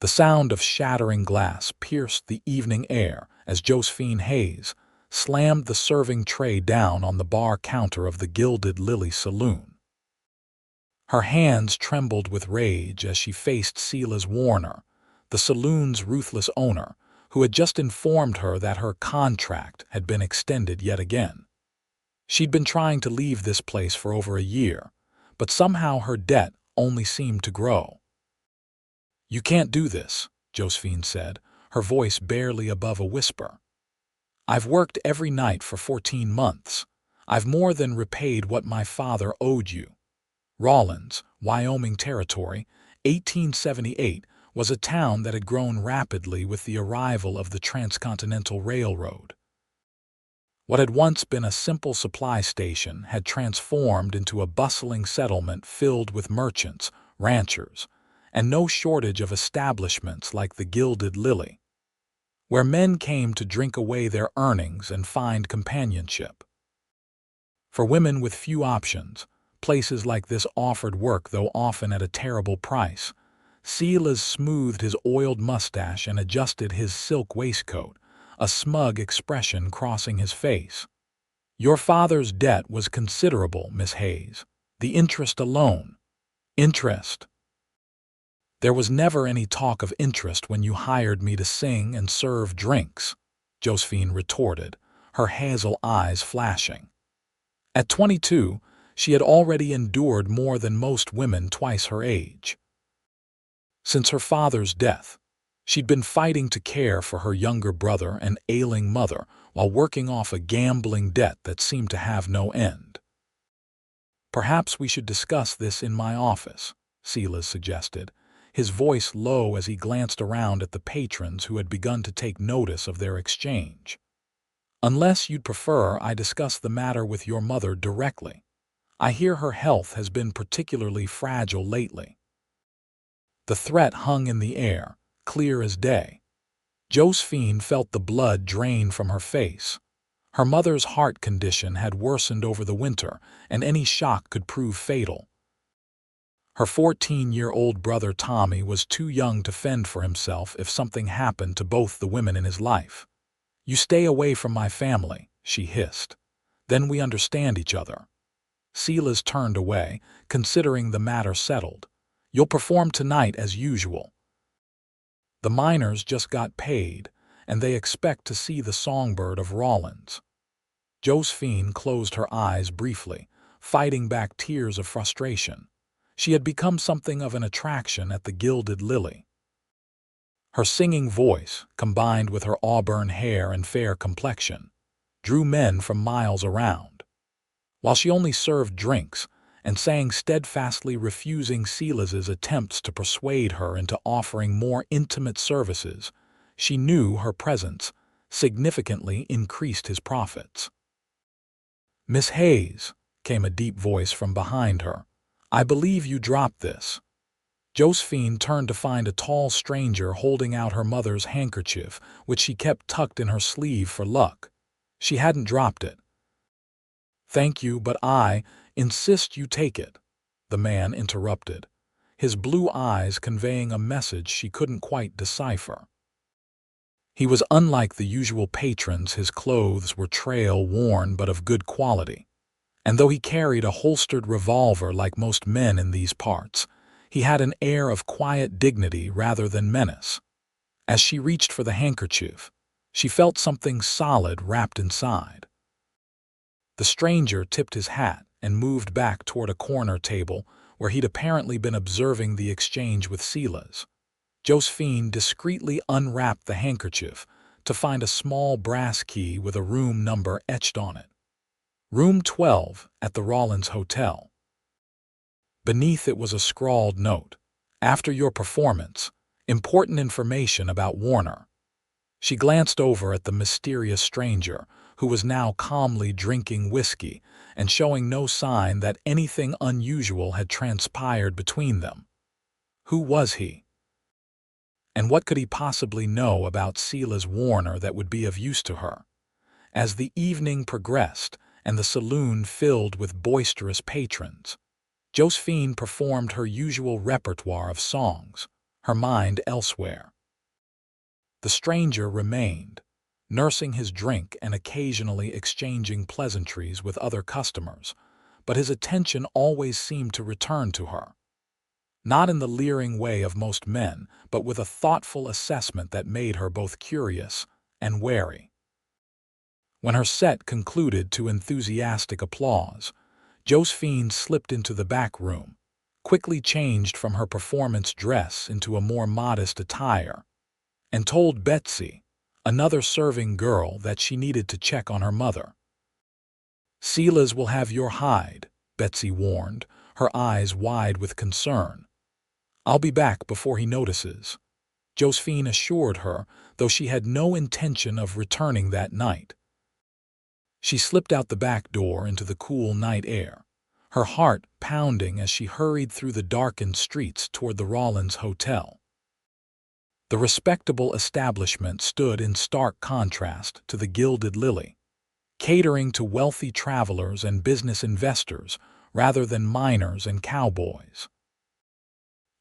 The sound of shattering glass pierced the evening air as Josephine Hayes slammed the serving tray down on the bar counter of the Gilded Lily Saloon. Her hands trembled with rage as she faced Silas Warner, the saloon's ruthless owner, who had just informed her that her contract had been extended yet again. She'd been trying to leave this place for over a year, but somehow her debt only seemed to grow. "You can't do this," Josephine said, her voice barely above a whisper. "I've worked every night for 14 months. I've more than repaid what my father owed you." Rawlins, Wyoming Territory, 1878, was a town that had grown rapidly with the arrival of the Transcontinental Railroad. What had once been a simple supply station had transformed into a bustling settlement filled with merchants, ranchers, and no shortage of establishments like the Gilded Lily, where men came to drink away their earnings and find companionship. For women with few options, places like this offered work, though often at a terrible price. Silas smoothed his oiled mustache and adjusted his silk waistcoat, a smug expression crossing his face. "Your father's debt was considerable, Miss Hayes. The interest alone." "Interest?" "There was never any talk of interest when you hired me to sing and serve drinks," Josephine retorted, her hazel eyes flashing. At 22, she had already endured more than most women twice her age. Since her father's death, she'd been fighting to care for her younger brother and ailing mother while working off a gambling debt that seemed to have no end. "Perhaps we should discuss this in my office," Silas suggested, his voice low as he glanced around at the patrons who had begun to take notice of their exchange. "Unless you'd prefer I discuss the matter with your mother directly. I hear her health has been particularly fragile lately." The threat hung in the air, clear as day. Josephine felt the blood drain from her face. Her mother's heart condition had worsened over the winter, and any shock could prove fatal. Her 14-year-old brother Tommy was too young to fend for himself if something happened to both the women in his life. "You stay away from my family," she hissed. "Then we understand each other." Silas turned away, considering the matter settled. "You'll perform tonight as usual. The miners just got paid, and they expect to see the songbird of Rawlins." Josephine closed her eyes briefly, fighting back tears of frustration. She had become something of an attraction at the Gilded Lily. Her singing voice, combined with her auburn hair and fair complexion, drew men from miles around. While she only served drinks and sang steadfastly, refusing Silas's attempts to persuade her into offering more intimate services, she knew her presence significantly increased his profits. "Miss Hayes," came a deep voice from behind her, "I believe you dropped this." Josephine turned to find a tall stranger holding out her mother's handkerchief, which she kept tucked in her sleeve for luck. She hadn't dropped it. "Thank you, but I insist you take it," the man interrupted, his blue eyes conveying a message she couldn't quite decipher. He was unlike the usual patrons. His clothes were trail-worn but of good quality, and though he carried a holstered revolver like most men in these parts, he had an air of quiet dignity rather than menace. As she reached for the handkerchief, she felt something solid wrapped inside. The stranger tipped his hat and moved back toward a corner table where he'd apparently been observing the exchange with Silas. Josephine discreetly unwrapped the handkerchief to find a small brass key with a room number etched on it. Room 12 at the Rawlins Hotel. Beneath it was a scrawled note. "After your performance, important information about Warner." She glanced over at the mysterious stranger, who was now calmly drinking whiskey and showing no sign that anything unusual had transpired between them. Who was he? And what could he possibly know about Silas Warner that would be of use to her? As the evening progressed and the saloon filled with boisterous patrons, Josephine performed her usual repertoire of songs, her mind elsewhere. The stranger remained, nursing his drink and occasionally exchanging pleasantries with other customers, but his attention always seemed to return to her. Not in the leering way of most men, but with a thoughtful assessment that made her both curious and wary. When her set concluded to enthusiastic applause, Josephine slipped into the back room, quickly changed from her performance dress into a more modest attire, and told Betsy, another serving girl, that she needed to check on her mother. "Silas will have your hide," Betsy warned, her eyes wide with concern. "I'll be back before he notices," Josephine assured her, though she had no intention of returning that night. She slipped out the back door into the cool night air, her heart pounding as she hurried through the darkened streets toward the Rollins Hotel. The respectable establishment stood in stark contrast to the Gilded Lily, catering to wealthy travelers and business investors rather than miners and cowboys.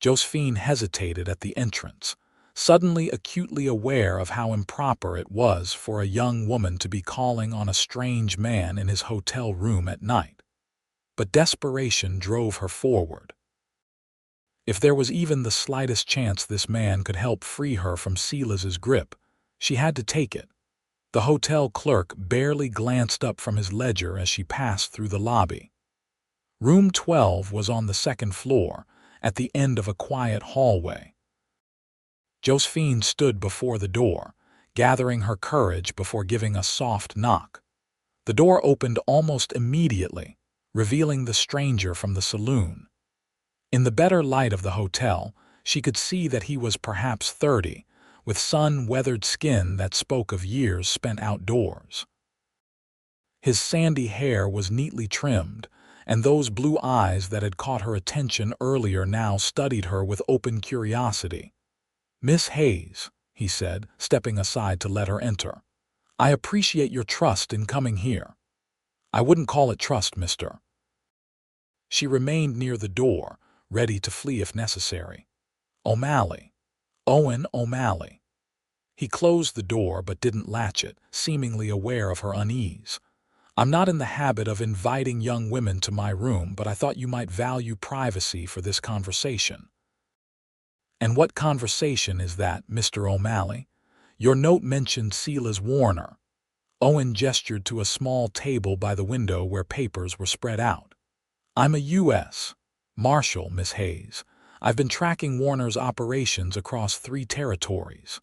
Josephine hesitated at the entrance, suddenly acutely aware of how improper it was for a young woman to be calling on a strange man in his hotel room at night. But desperation drove her forward. If there was even the slightest chance this man could help free her from Silas's grip, she had to take it. The hotel clerk barely glanced up from his ledger as she passed through the lobby. Room 12 was on the second floor, at the end of a quiet hallway. Josephine stood before the door, gathering her courage before giving a soft knock. The door opened almost immediately, revealing the stranger from the saloon. In the better light of the hotel, she could see that he was perhaps 30, with sun-weathered skin that spoke of years spent outdoors. His sandy hair was neatly trimmed, and those blue eyes that had caught her attention earlier now studied her with open curiosity. "Miss Hayes," he said, stepping aside to let her enter. "I appreciate your trust in coming here." "I wouldn't call it trust, mister." She remained near the door, ready to flee if necessary. "O'Malley. Owen O'Malley." He closed the door but didn't latch it, seemingly aware of her unease. "I'm not in the habit of inviting young women to my room, but I thought you might value privacy for this conversation." "And what conversation is that, Mr. O'Malley? Your note mentioned Silas Warner." Owen gestured to a small table by the window where papers were spread out. "I'm a U.S. Marshal, Miss Hayes. I've been tracking Warner's operations across 3 territories."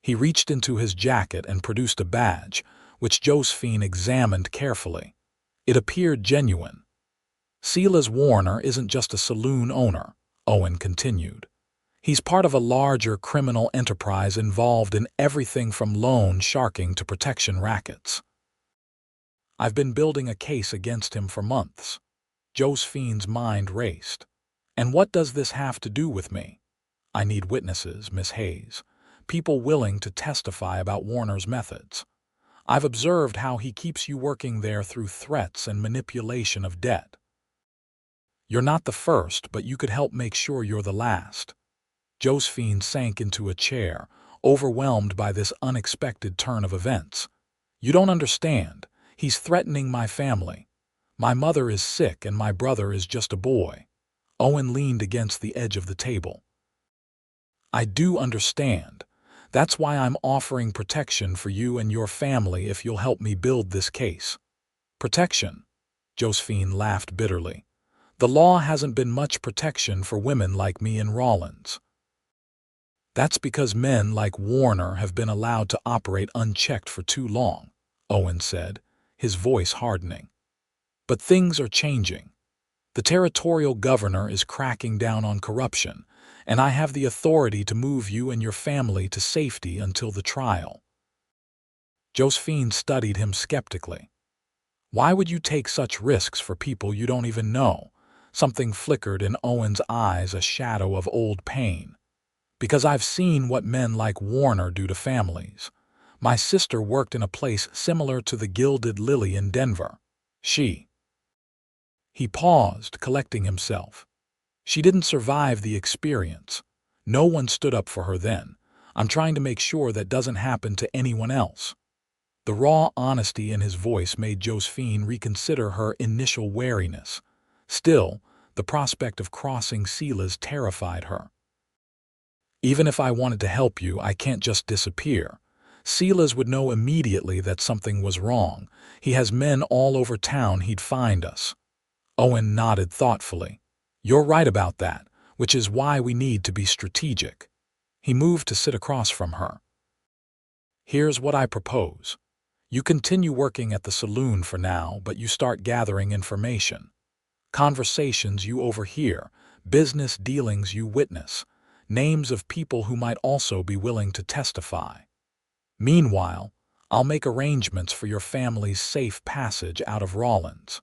He reached into his jacket and produced a badge, which Josephine examined carefully. It appeared genuine. "Silas Warner isn't just a saloon owner," Owen continued. "He's part of a larger criminal enterprise involved in everything from loan sharking to protection rackets. I've been building a case against him for months." Josephine's mind raced. "And what does this have to do with me?" "I need witnesses, Miss Hayes. People willing to testify about Warner's methods. I've observed how he keeps you working there through threats and manipulation of debt. You're not the first, but you could help make sure you're the last." Josephine sank into a chair, overwhelmed by this unexpected turn of events. "You don't understand. He's threatening my family. My mother is sick and my brother is just a boy." Owen leaned against the edge of the table. "I do understand. That's why I'm offering protection for you and your family if you'll help me build this case." "Protection?" Josephine laughed bitterly. "The law hasn't been much protection for women like me in Rollins." "That's because men like Warner have been allowed to operate unchecked for too long," Owen said, his voice hardening. "But things are changing. The territorial governor is cracking down on corruption, and I have the authority to move you and your family to safety until the trial." Josephine studied him skeptically. "Why would you take such risks for people you don't even know?" Something flickered in Owen's eyes, a shadow of old pain. "Because I've seen what men like Warner do to families. My sister worked in a place similar to the Gilded Lily in Denver. He paused, collecting himself. "She didn't survive the experience. No one stood up for her then. I'm trying to make sure that doesn't happen to anyone else. The raw honesty in his voice made Josephine reconsider her initial wariness. Still, the prospect of crossing Sela's terrified her. Even if I wanted to help you, I can't just disappear. Sela's would know immediately that something was wrong. He has men all over town, he'd find us. Owen nodded thoughtfully. You're right about that, which is why we need to be strategic. He moved to sit across from her. Here's what I propose. You continue working at the saloon for now, but you start gathering information. Conversations you overhear, business dealings you witness, names of people who might also be willing to testify. Meanwhile, I'll make arrangements for your family's safe passage out of Rawlins.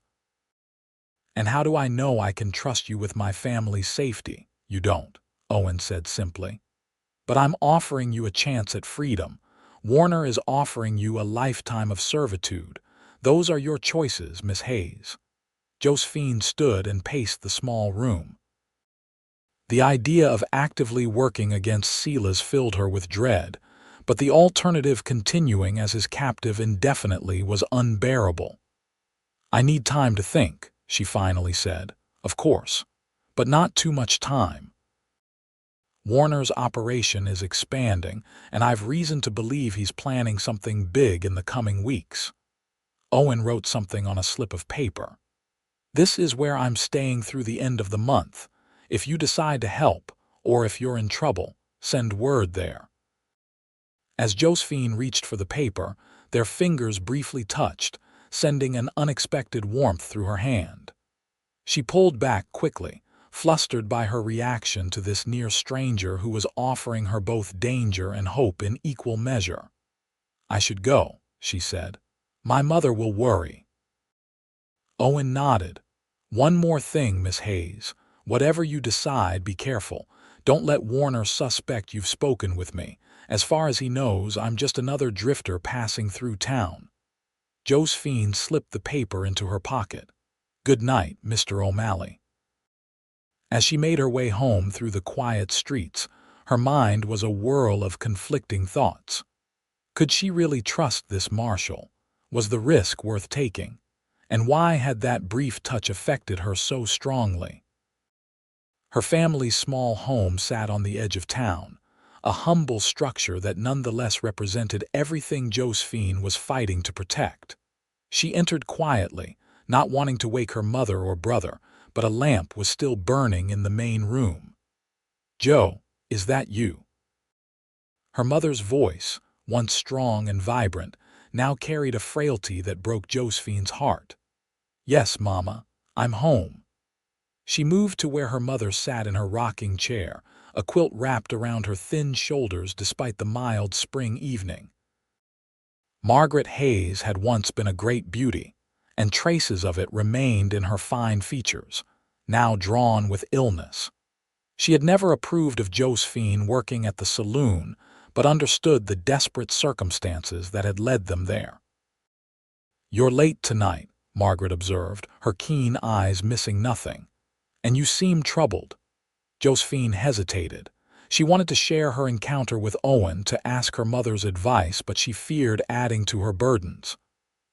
And how do I know I can trust you with my family's safety? You don't, Owen said simply. But I'm offering you a chance at freedom. Warner is offering you a lifetime of servitude. Those are your choices, Miss Hayes. Josephine stood and paced the small room. The idea of actively working against Sela's filled her with dread, but the alternative, continuing as his captive indefinitely, was unbearable. I need time to think, she finally said. Of course, but not too much time. Warner's operation is expanding, and I've reason to believe he's planning something big in the coming weeks. Owen wrote something on a slip of paper. This is where I'm staying through the end of the month. If you decide to help, or if you're in trouble, send word there. As Josephine reached for the paper, their fingers briefly touched, sending an unexpected warmth through her hand. She pulled back quickly, flustered by her reaction to this near stranger who was offering her both danger and hope in equal measure. I should go, she said. My mother will worry. Owen nodded. One more thing, Miss Hayes. Whatever you decide, be careful. Don't let Warner suspect you've spoken with me. As far as he knows, I'm just another drifter passing through town. Josephine slipped the paper into her pocket. Good night, Mr. O'Malley. As she made her way home through the quiet streets, her mind was a whirl of conflicting thoughts. Could she really trust this Marshal? Was the risk worth taking? And why had that brief touch affected her so strongly? Her family's small home sat on the edge of town, a humble structure that nonetheless represented everything Josephine was fighting to protect. She entered quietly, not wanting to wake her mother or brother, but a lamp was still burning in the main room. Joe, is that you? Her mother's voice, once strong and vibrant, now carried a frailty that broke Josephine's heart. Yes, Mama, I'm home. She moved to where her mother sat in her rocking chair, a quilt wrapped around her thin shoulders despite the mild spring evening. Margaret Hayes had once been a great beauty, and traces of it remained in her fine features, now drawn with illness. She had never approved of Josephine working at the saloon, but understood the desperate circumstances that had led them there. You're late tonight, Margaret observed, her keen eyes missing nothing. And you seem troubled. Josephine hesitated. She wanted to share her encounter with Owen, to ask her mother's advice, but she feared adding to her burdens.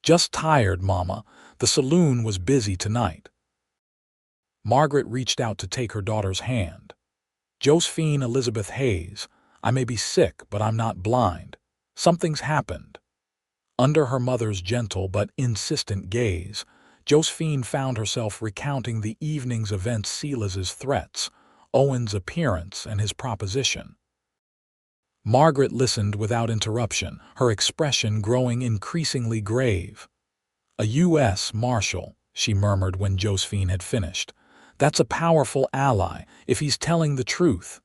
Just tired, Mama. The saloon was busy tonight. Margaret reached out to take her daughter's hand. Josephine Elizabeth Hayes, I may be sick, but I'm not blind. Something's happened. Under her mother's gentle but insistent gaze, Josephine found herself recounting the evening's events, Sela's threats, Owen's appearance, and his proposition. Margaret listened without interruption, her expression growing increasingly grave. A U.S. Marshal, she murmured when Josephine had finished. That's a powerful ally, if he's telling the truth.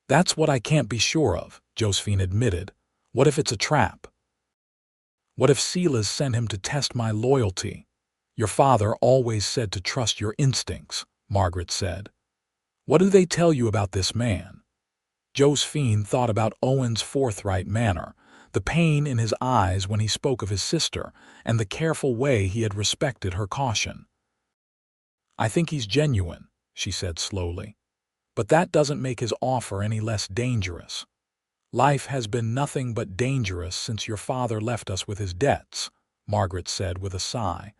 That's what I can't be sure of, Josephine admitted. What if it's a trap? What if Sela's sent him to test my loyalty? Your father always said to trust your instincts, Margaret said. What do they tell you about this man? Josephine thought about Owen's forthright manner, the pain in his eyes when he spoke of his sister, and the careful way he had respected her caution. I think he's genuine, she said slowly. But that doesn't make his offer any less dangerous. Life has been nothing but dangerous since your father left us with his debts, Margaret said with a sigh.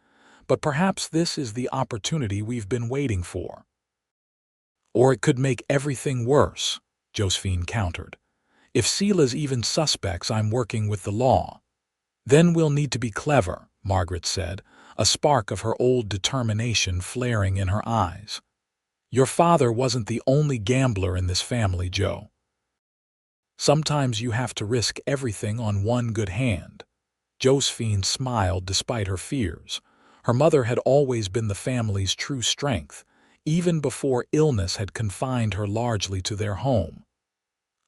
But perhaps this is the opportunity we've been waiting for. Or it could make everything worse, Josephine countered. If Sela's even suspects I'm working with the law. Then we'll need to be clever, Margaret said, a spark of her old determination flaring in her eyes. Your father wasn't the only gambler in this family, Joe. Sometimes you have to risk everything on one good hand. Josephine smiled despite her fears. Her mother had always been the family's true strength, even before illness had confined her largely to their home.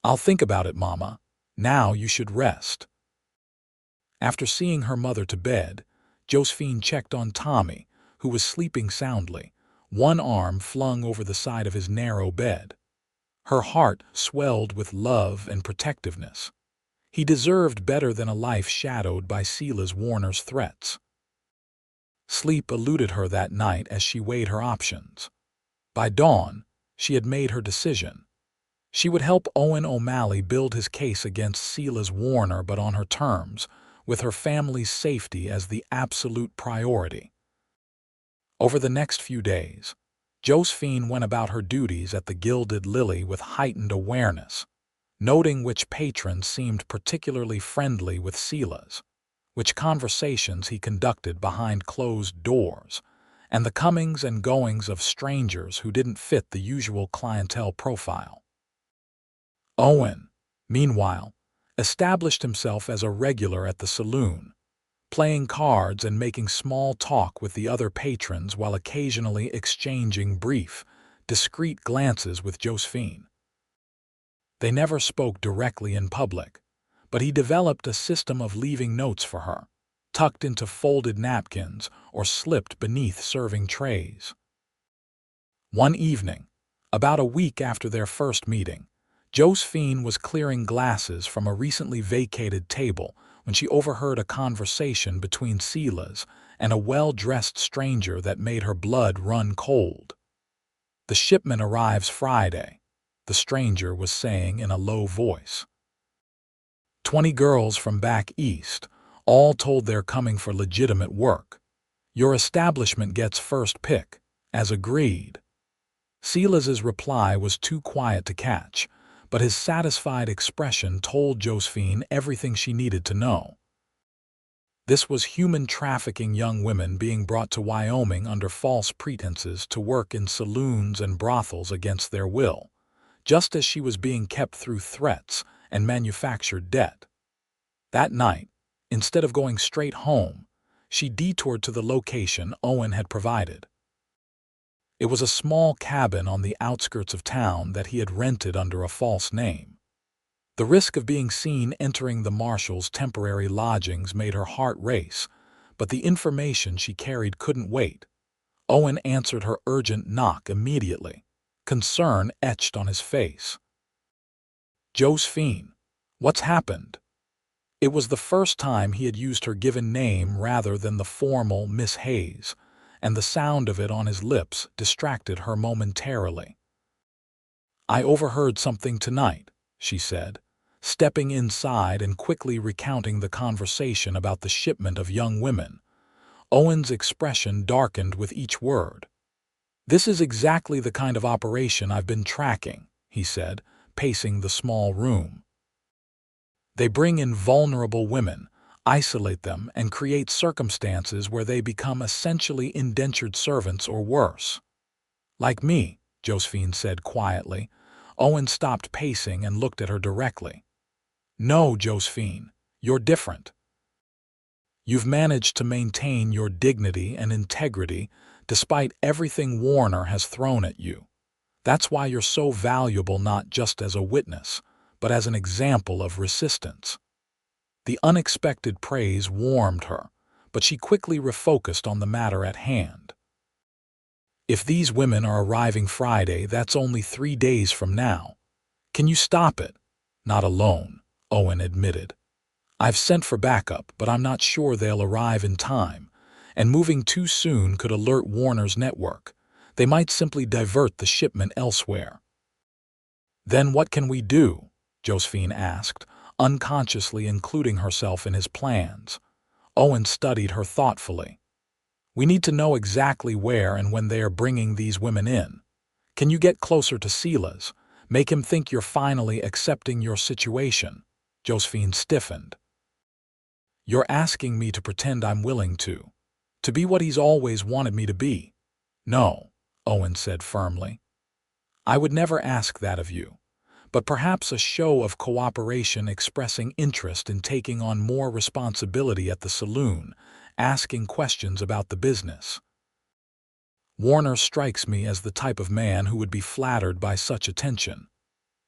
I'll think about it, Mama. Now you should rest. After seeing her mother to bed, Josephine checked on Tommy, who was sleeping soundly, one arm flung over the side of his narrow bed. Her heart swelled with love and protectiveness. He deserved better than a life shadowed by Silas Warner's threats. Sleep eluded her that night as she weighed her options. By dawn, she had made her decision. She would help Owen O'Malley build his case against Silas Warner, but on her terms, with her family's safety as the absolute priority. Over the next few days, Josephine went about her duties at the Gilded Lily with heightened awareness, noting which patrons seemed particularly friendly with Silas, which conversations he conducted behind closed doors, and the comings and goings of strangers who didn't fit the usual clientele profile. Owen, meanwhile, established himself as a regular at the saloon, playing cards and making small talk with the other patrons while occasionally exchanging brief, discreet glances with Josephine. They never spoke directly in public, but he developed a system of leaving notes for her, tucked into folded napkins or slipped beneath serving trays. One evening, about a week after their first meeting, Josephine was clearing glasses from a recently vacated table when she overheard a conversation between Silas and a well-dressed stranger that made her blood run cold. "The shipment arrives Friday," the stranger was saying in a low voice. 20 girls from back east, all told they're coming for legitimate work. Your establishment gets first pick, as agreed. Silas's reply was too quiet to catch, but his satisfied expression told Josephine everything she needed to know. This was human trafficking young women being brought to Wyoming under false pretenses to work in saloons and brothels against their will, just as she was being kept through threats and manufactured debt. That night, instead of going straight home, she detoured to the location Owen had provided. It was a small cabin on the outskirts of town that he had rented under a false name. The risk of being seen entering the marshal's temporary lodgings made her heart race, but the information she carried couldn't wait. Owen answered her urgent knock immediately, concern etched on his face. "Josephine, what's happened?" It was the first time he had used her given name rather than the formal Miss Hayes, and the sound of it on his lips distracted her momentarily. "I overheard something tonight," she said, stepping inside and quickly recounting the conversation about the shipment of young women. Owen's expression darkened with each word. "This is exactly the kind of operation I've been tracking," he said, pacing the small room. "They bring in vulnerable women, isolate them, and create circumstances where they become essentially indentured servants or worse." "Like me," Josephine said quietly. Owen stopped pacing and looked at her directly. "No, Josephine, you're different. You've managed to maintain your dignity and integrity despite everything Warner has thrown at you. That's why you're so valuable, not just as a witness, but as an example of resistance." The unexpected praise warmed her, but she quickly refocused on the matter at hand. "If these women are arriving Friday, that's only 3 days from now. Can you stop it?" "Not alone," Owen admitted. "I've sent for backup, but I'm not sure they'll arrive in time, and moving too soon could alert Warner's network. They might simply divert the shipment elsewhere." "Then what can we do?" Josephine asked, unconsciously including herself in his plans. Owen studied her thoughtfully. "We need to know exactly where and when they are bringing these women in. Can you get closer to Silas? Make him think you're finally accepting your situation." Josephine stiffened. "You're asking me to pretend I'm willing to be what he's always wanted me to be." "No," Owen said firmly. "I would never ask that of you. But perhaps a show of cooperation, expressing interest in taking on more responsibility at the saloon, asking questions about the business. Warner strikes me as the type of man who would be flattered by such attention."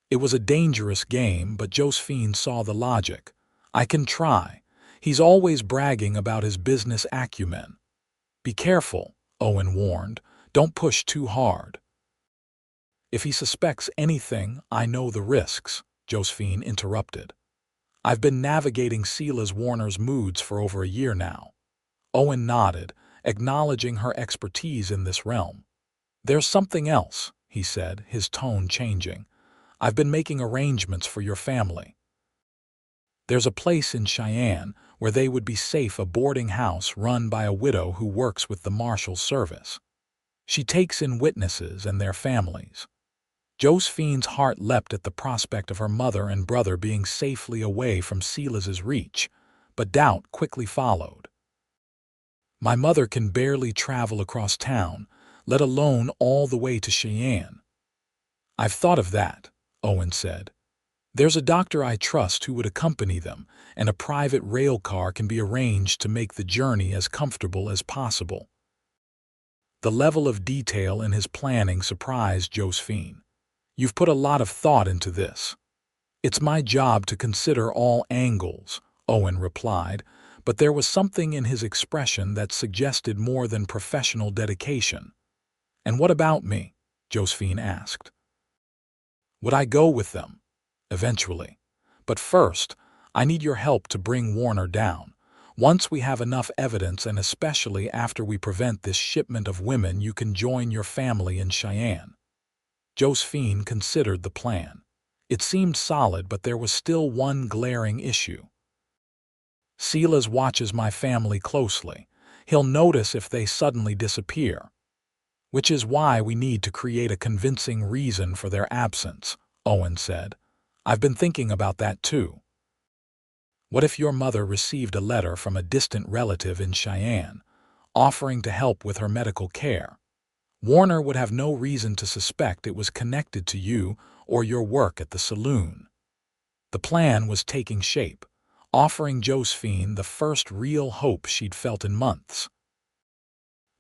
It was a dangerous game, but Josephine saw the logic. "I can try. He's always bragging about his business acumen." "Be careful," Owen warned. "Don't push too hard." "If he suspects anything, I know the risks," Josephine interrupted. "I've been navigating Silas Warner's moods for over a year now." Owen nodded, acknowledging her expertise in this realm. "There's something else," he said, his tone changing. "I've been making arrangements for your family. There's a place in Cheyenne where they would be safe, a boarding house run by a widow who works with the Marshal's service. She takes in witnesses and their families." Josephine's heart leapt at the prospect of her mother and brother being safely away from Silas's reach, but doubt quickly followed. "My mother can barely travel across town, let alone all the way to Cheyenne." "I've thought of that," Owen said. "There's a doctor I trust who would accompany them, and a private rail car can be arranged to make the journey as comfortable as possible." The level of detail in his planning surprised Josephine. "You've put a lot of thought into this." "It's my job to consider all angles," Owen replied, but there was something in his expression that suggested more than professional dedication. "And what about me?" Josephine asked. "Would I go with them?" "Eventually. But first, I need your help to bring Warner down. Once we have enough evidence, and especially after we prevent this shipment of women, you can join your family in Cheyenne." Josephine considered the plan. It seemed solid, but there was still one glaring issue. "Silas watches my family closely. He'll notice if they suddenly disappear. Which is why we need to create a convincing reason for their absence," Owen said. "I've been thinking about that too. What if your mother received a letter from a distant relative in Cheyenne, offering to help with her medical care? Warner would have no reason to suspect it was connected to you or your work at the saloon." The plan was taking shape, offering Josephine the first real hope she'd felt in months.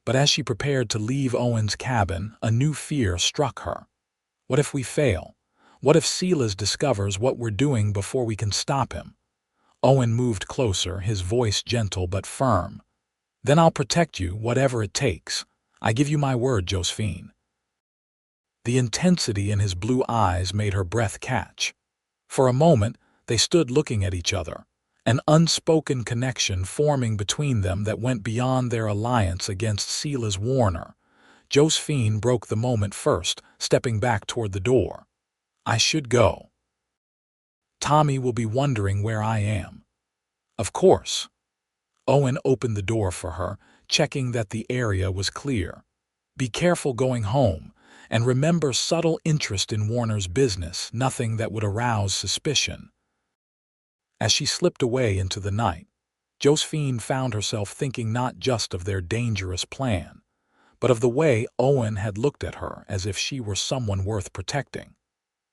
But as she prepared to leave Owen's cabin, a new fear struck her. What if we fail? What if Silas discovers what we're doing before we can stop him? Owen moved closer, his voice gentle but firm. "Then I'll protect you, whatever it takes. I give you my word, Josephine." The intensity in his blue eyes made her breath catch. For a moment, they stood looking at each other, an unspoken connection forming between them that went beyond their alliance against Silas Warner. Josephine broke the moment first, stepping back toward the door. "I should go. Tommy will be wondering where I am." "Of course." Owen opened the door for her, checking that the area was clear. "Be careful going home, and remember subtle interest in Warner's business, nothing that would arouse suspicion." As she slipped away into the night, Josephine found herself thinking not just of their dangerous plan, but of the way Owen had looked at her as if she were someone worth protecting.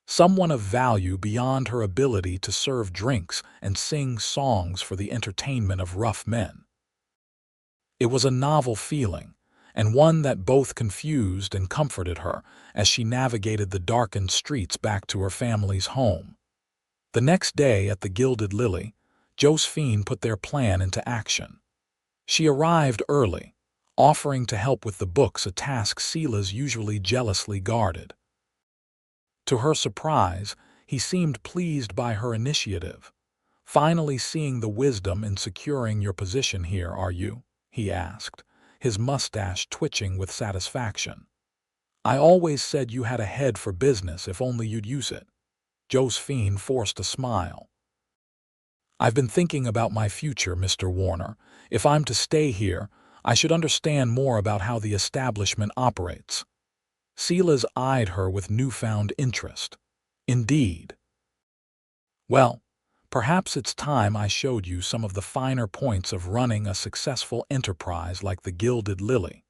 Someone of value beyond her ability to serve drinks and sing songs for the entertainment of rough men. It was a novel feeling, and one that both confused and comforted her as she navigated the darkened streets back to her family's home. The next day at the Gilded Lily, Josephine put their plan into action. She arrived early, offering to help with the books, a task Silas usually jealously guarded. To her surprise, he seemed pleased by her initiative. "Finally seeing the wisdom in securing your position here, are you?" he asked, his mustache twitching with satisfaction. "I always said you had a head for business if only you'd use it." Josephine forced a smile. "I've been thinking about my future, Mr. Warner. If I'm to stay here, I should understand more about how the establishment operates." Silas eyed her with newfound interest. "Indeed. Well, perhaps it's time I showed you some of the finer points of running a successful enterprise like the Gilded Lily."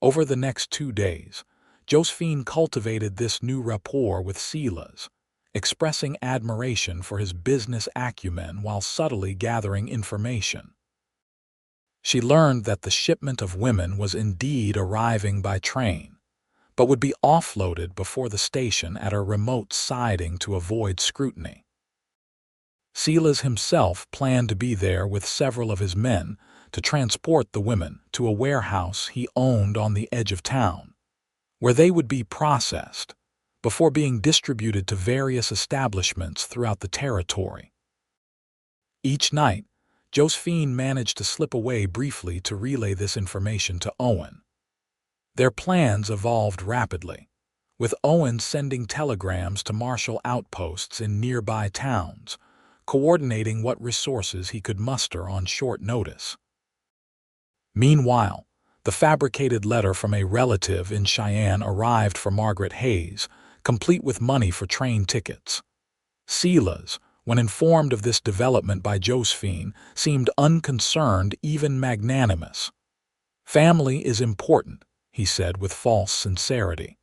Over the next 2 days, Josephine cultivated this new rapport with Silas, expressing admiration for his business acumen while subtly gathering information. She learned that the shipment of women was indeed arriving by train, but would be offloaded before the station at a remote siding to avoid scrutiny. Silas himself planned to be there with several of his men to transport the women to a warehouse he owned on the edge of town, where they would be processed before being distributed to various establishments throughout the territory. Each night, Josephine managed to slip away briefly to relay this information to Owen. Their plans evolved rapidly, with Owen sending telegrams to Marshal outposts in nearby towns, coordinating what resources he could muster on short notice. Meanwhile, the fabricated letter from a relative in Cheyenne arrived for Margaret Hayes, complete with money for train tickets. Silas, when informed of this development by Josephine, seemed unconcerned, even magnanimous. "Family is important," he said with false sincerity.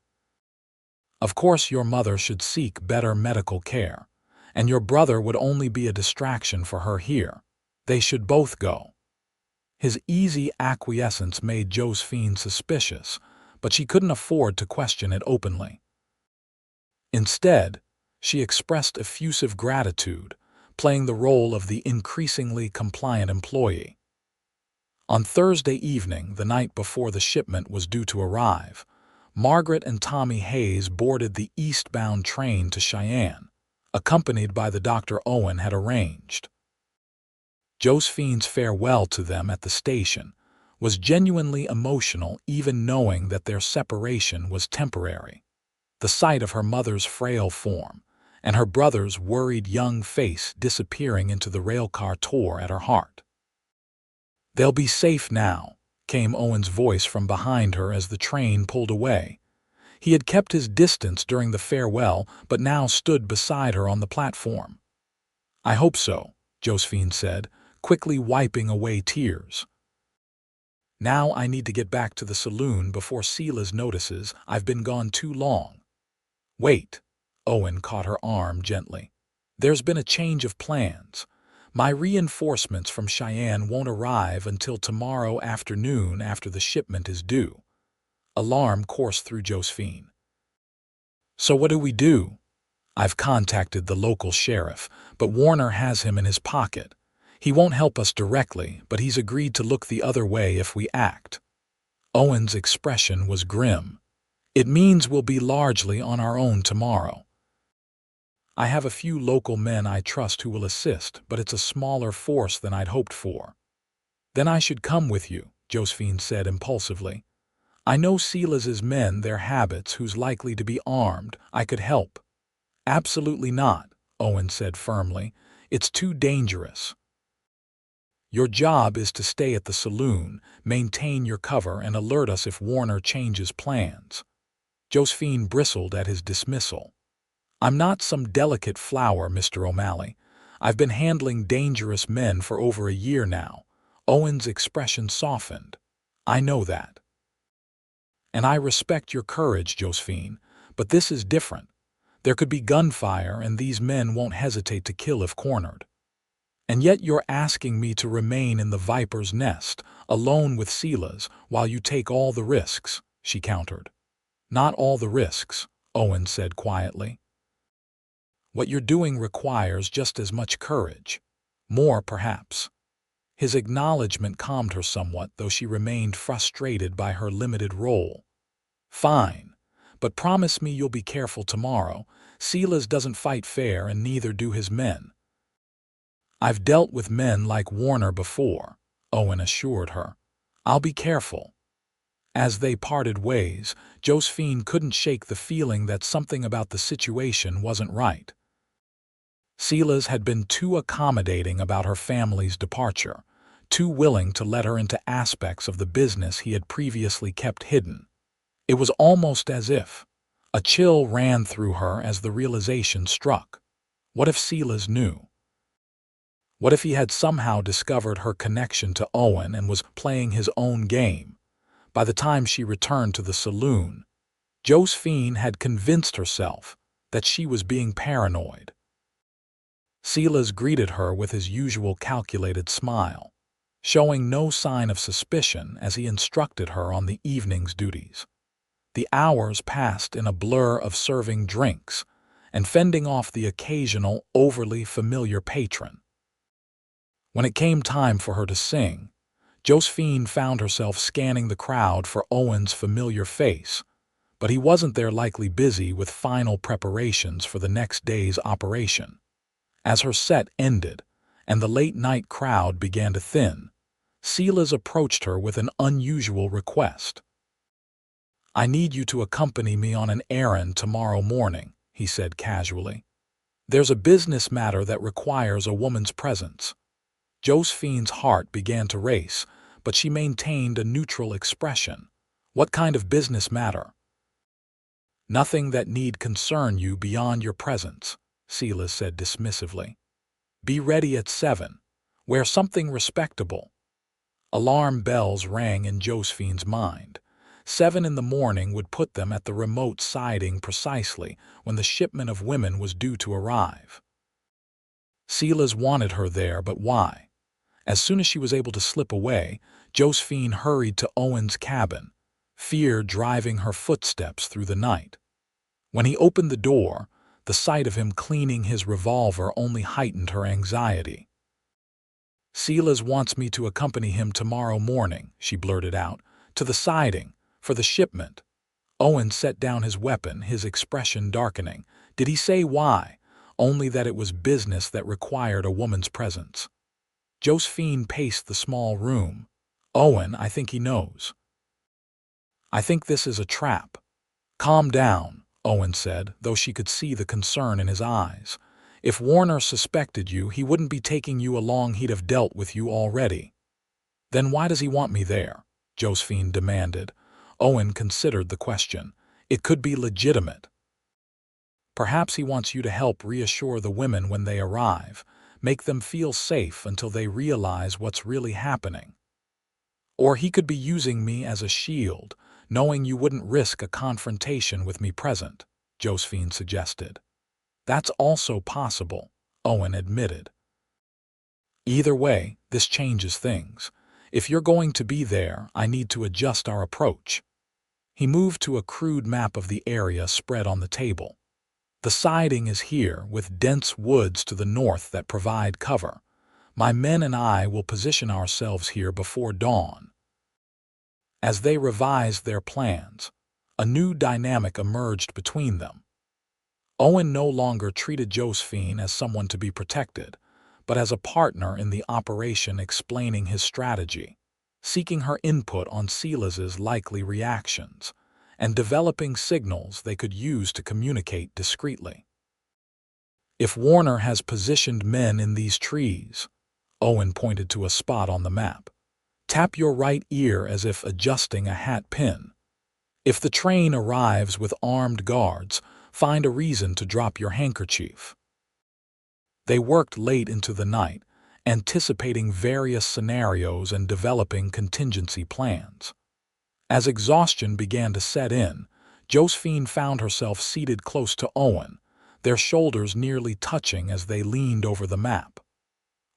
"Of course your mother should seek better medical care, and your brother would only be a distraction for her here. They should both go." His easy acquiescence made Josephine suspicious, but she couldn't afford to question it openly. Instead, she expressed effusive gratitude, playing the role of the increasingly compliant employee. On Thursday evening, the night before the shipment was due to arrive, Margaret and Tommy Hayes boarded the eastbound train to Cheyenne, accompanied by the doctor Owen had arranged. Josephine's farewell to them at the station was genuinely emotional, even knowing that their separation was temporary. The sight of her mother's frail form and her brother's worried young face disappearing into the railcar tore at her heart. "They'll be safe now," came Owen's voice from behind her as the train pulled away. He had kept his distance during the farewell, but now stood beside her on the platform. "I hope so," Josephine said, quickly wiping away tears. "Now I need to get back to the saloon before Silas notices I've been gone too long." "Wait," Owen caught her arm gently. "There's been a change of plans. My reinforcements from Cheyenne won't arrive until tomorrow afternoon after the shipment is due." Alarm coursed through Josephine. "So what do we do?" "I've contacted the local sheriff, but Warner has him in his pocket. He won't help us directly, but he's agreed to look the other way if we act." Owen's expression was grim. "It means we'll be largely on our own tomorrow." "I have a few local men I trust who will assist, but it's a smaller force than I'd hoped for." "Then I should come with you," Josephine said impulsively. "I know Silas's men, their habits, who's likely to be armed. I could help." "Absolutely not," Owen said firmly. "It's too dangerous. Your job is to stay at the saloon, maintain your cover, and alert us if Warner changes plans." Josephine bristled at his dismissal. "I'm not some delicate flower, Mr. O'Malley. I've been handling dangerous men for over a year now." Owen's expression softened. "I know that. And I respect your courage, Josephine, but this is different. There could be gunfire, and these men won't hesitate to kill if cornered. And yet you're asking me to remain in the viper's nest, alone with Silas, while you take all the risks," she countered. "Not all the risks," Owen said quietly. "What you're doing requires just as much courage. More, perhaps." His acknowledgement calmed her somewhat, though she remained frustrated by her limited role. "Fine, but promise me you'll be careful tomorrow. Silas doesn't fight fair, and neither do his men." "I've dealt with men like Warner before," Owen assured her. "I'll be careful." As they parted ways, Josephine couldn't shake the feeling that something about the situation wasn't right. Silas had been too accommodating about her family's departure, too willing to let her into aspects of the business he had previously kept hidden. It was almost as if a chill ran through her as the realization struck. What if Silas knew? What if he had somehow discovered her connection to Owen and was playing his own game? By the time she returned to the saloon, Josephine had convinced herself that she was being paranoid. Silas greeted her with his usual calculated smile, showing no sign of suspicion as he instructed her on the evening's duties. The hours passed in a blur of serving drinks and fending off the occasional overly familiar patron. When it came time for her to sing, Josephine found herself scanning the crowd for Owen's familiar face, but he wasn't there, likely busy with final preparations for the next day's operation. As her set ended and the late-night crowd began to thin, Silas approached her with an unusual request. "I need you to accompany me on an errand tomorrow morning," he said casually. "There's a business matter that requires a woman's presence." Josephine's heart began to race, but she maintained a neutral expression. "What kind of business matter?" "Nothing that need concern you beyond your presence," Silas said dismissively. "Be ready at 7. Wear something respectable." Alarm bells rang in Josephine's mind. 7 in the morning would put them at the remote siding precisely when the shipment of women was due to arrive. Silas wanted her there, but why? As soon as she was able to slip away, Josephine hurried to Owen's cabin, fear driving her footsteps through the night. When he opened the door, the sight of him cleaning his revolver only heightened her anxiety. "Silas wants me to accompany him tomorrow morning," she blurted out, "to the siding, for the shipment." Owen set down his weapon, his expression darkening. Did he say why? Only that it was business that required a woman's presence. Josephine paced the small room. "Owen, I think he knows. I think this is a trap." "Calm down," Owen said, though she could see the concern in his eyes. "If Warner suspected you, he wouldn't be taking you along. He'd have dealt with you already." "Then why does he want me there?" Josephine demanded. Owen considered the question. It could be legitimate. "Perhaps he wants you to help reassure the women when they arrive, make them feel safe until they realize what's really happening. Or he could be using me as a shield, knowing you wouldn't risk a confrontation with me present," Josephine suggested. "That's also possible," Owen admitted. "Either way, this changes things. If you're going to be there, I need to adjust our approach." He moved to a crude map of the area spread on the table. "The siding is here, with dense woods to the north that provide cover. My men and I will position ourselves here before dawn." As they revised their plans, a new dynamic emerged between them. Owen no longer treated Josephine as someone to be protected, but as a partner in the operation, explaining his strategy, seeking her input on Silas's likely reactions, and developing signals they could use to communicate discreetly. "If Warner has positioned men in these trees," Owen pointed to a spot on the map, "tap your right ear as if adjusting a hat pin. If the train arrives with armed guards, find a reason to drop your handkerchief." They worked late into the night, anticipating various scenarios and developing contingency plans. As exhaustion began to set in, Josephine found herself seated close to Owen, their shoulders nearly touching as they leaned over the map.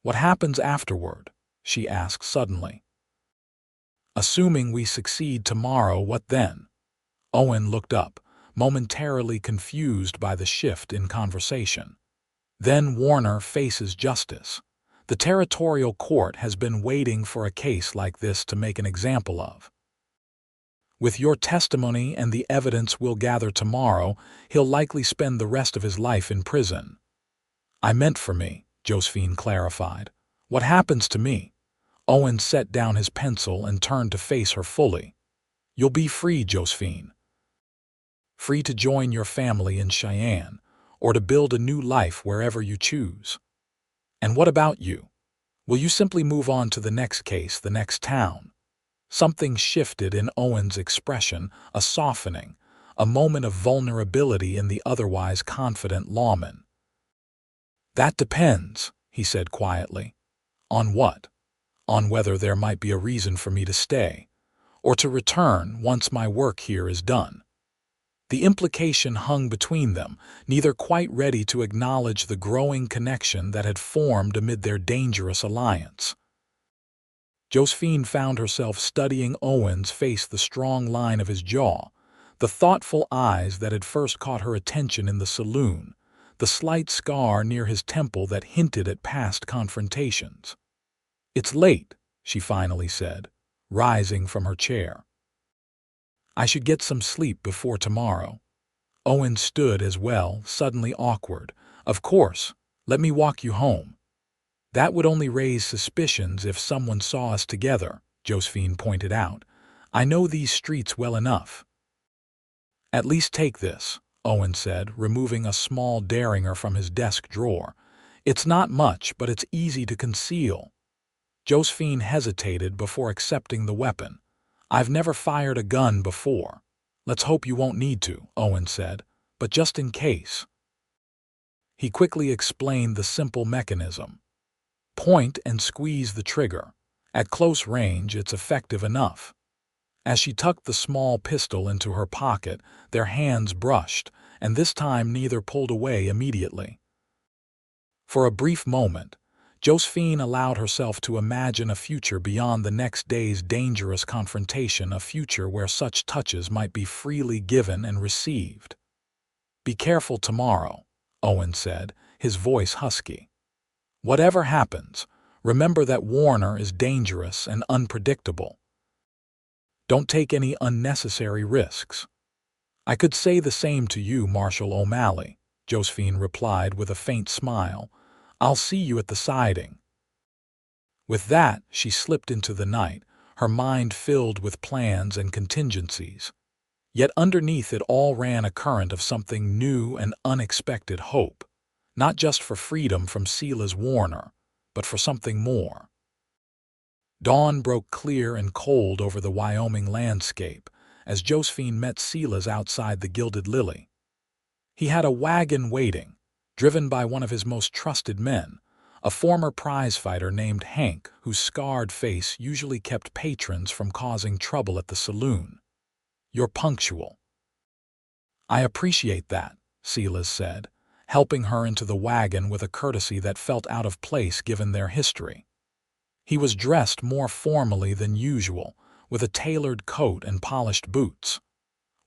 "What happens afterward?" she asked suddenly. "Assuming we succeed tomorrow, what then?" Owen looked up, momentarily confused by the shift in conversation. "Then Warner faces justice. The territorial court has been waiting for a case like this to make an example of. With your testimony and the evidence we'll gather tomorrow, he'll likely spend the rest of his life in prison." "I meant for me," Josephine clarified. "What happens to me?" Owen set down his pencil and turned to face her fully. "You'll be free, Josephine. Free to join your family in Cheyenne, or to build a new life wherever you choose. And what about you? Will you simply move on to the next case, the next town? Something shifted in Owen's expression, a softening, a moment of vulnerability in the otherwise confident lawman. That depends, he said quietly. On what? On whether there might be a reason for me to stay, or to return once my work here is done. The implication hung between them, neither quite ready to acknowledge the growing connection that had formed amid their dangerous alliance. Josephine found herself studying Owen's face, the strong line of his jaw, the thoughtful eyes that had first caught her attention in the saloon, the slight scar near his temple that hinted at past confrontations. "It's late," she finally said, rising from her chair. "I should get some sleep before tomorrow." Owen stood as well, suddenly awkward. "Of course, let me walk you home." "That would only raise suspicions if someone saw us together," Josephine pointed out. "I know these streets well enough." "At least take this," Owen said, removing a small derringer from his desk drawer. "It's not much, but it's easy to conceal." Josephine hesitated before accepting the weapon. "I've never fired a gun before." "Let's hope you won't need to," Owen said, "but just in case." He quickly explained the simple mechanism. Point and squeeze the trigger. At close range, it's effective enough. As she tucked the small pistol into her pocket, their hands brushed, and this time neither pulled away immediately. For a brief moment, Josephine allowed herself to imagine a future beyond the next day's dangerous confrontation, a future where such touches might be freely given and received. "Be careful tomorrow," Owen said, his voice husky. "Whatever happens, remember that Warner is dangerous and unpredictable. Don't take any unnecessary risks." "I could say the same to you, Marshal O'Malley," Josephine replied with a faint smile. "I'll see you at the siding." With that, she slipped into the night, her mind filled with plans and contingencies. Yet underneath it all ran a current of something new and unexpected hope, not just for freedom from Silas Warner, but for something more. Dawn broke clear and cold over the Wyoming landscape as Josephine met Silas outside the Gilded Lily. He had a wagon waiting, driven by one of his most trusted men, a former prizefighter named Hank, whose scarred face usually kept patrons from causing trouble at the saloon. "You're punctual." "I appreciate that," Silas said, helping her into the wagon with a courtesy that felt out of place given their history. He was dressed more formally than usual, with a tailored coat and polished boots.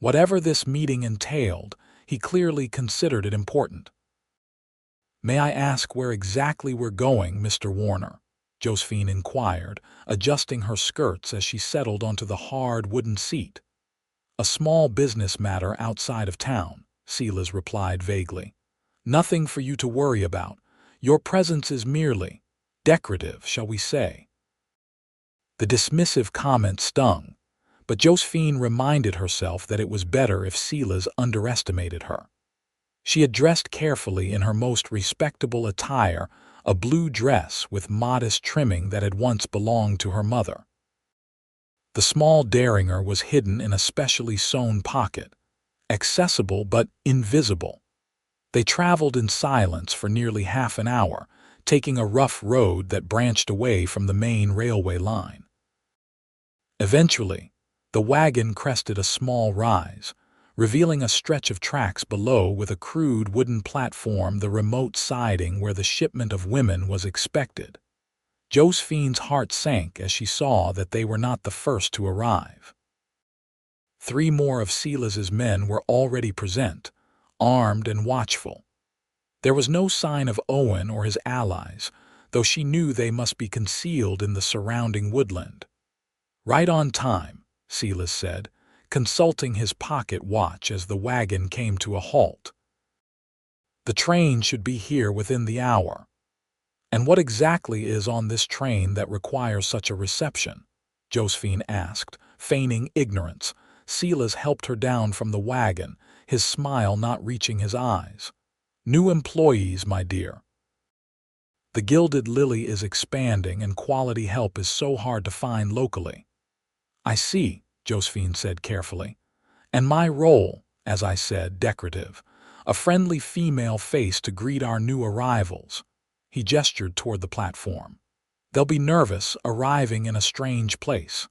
Whatever this meeting entailed, he clearly considered it important. "May I ask where exactly we're going, Mr. Warner?" Josephine inquired, adjusting her skirts as she settled onto the hard wooden seat. "A small business matter outside of town," Silas replied vaguely. "Nothing for you to worry about. Your presence is merely decorative, shall we say." The dismissive comment stung, but Josephine reminded herself that it was better if Silas underestimated her. She had dressed carefully in her most respectable attire, a blue dress with modest trimming that had once belonged to her mother. The small derringer was hidden in a specially sewn pocket, accessible but invisible. They traveled in silence for nearly half an hour, taking a rough road that branched away from the main railway line. Eventually, the wagon crested a small rise, revealing a stretch of tracks below with a crude wooden platform, the remote siding where the shipment of women was expected. Josephine's heart sank as she saw that they were not the first to arrive. 3 more of Silas's men were already present, armed and watchful. There was no sign of Owen or his allies, though she knew they must be concealed in the surrounding woodland. "Right on time," Silas said, consulting his pocket watch as the wagon came to a halt. "The train should be here within the hour." "And what exactly is on this train that requires such a reception?" Josephine asked, feigning ignorance. Silas helped her down from the wagon, his smile not reaching his eyes. New employees, my dear. The Gilded Lily is expanding and quality help is so hard to find locally. I see, Josephine said carefully. And my role, as I said, decorative. A friendly female face to greet our new arrivals. He gestured toward the platform. They'll be nervous, arriving in a strange place.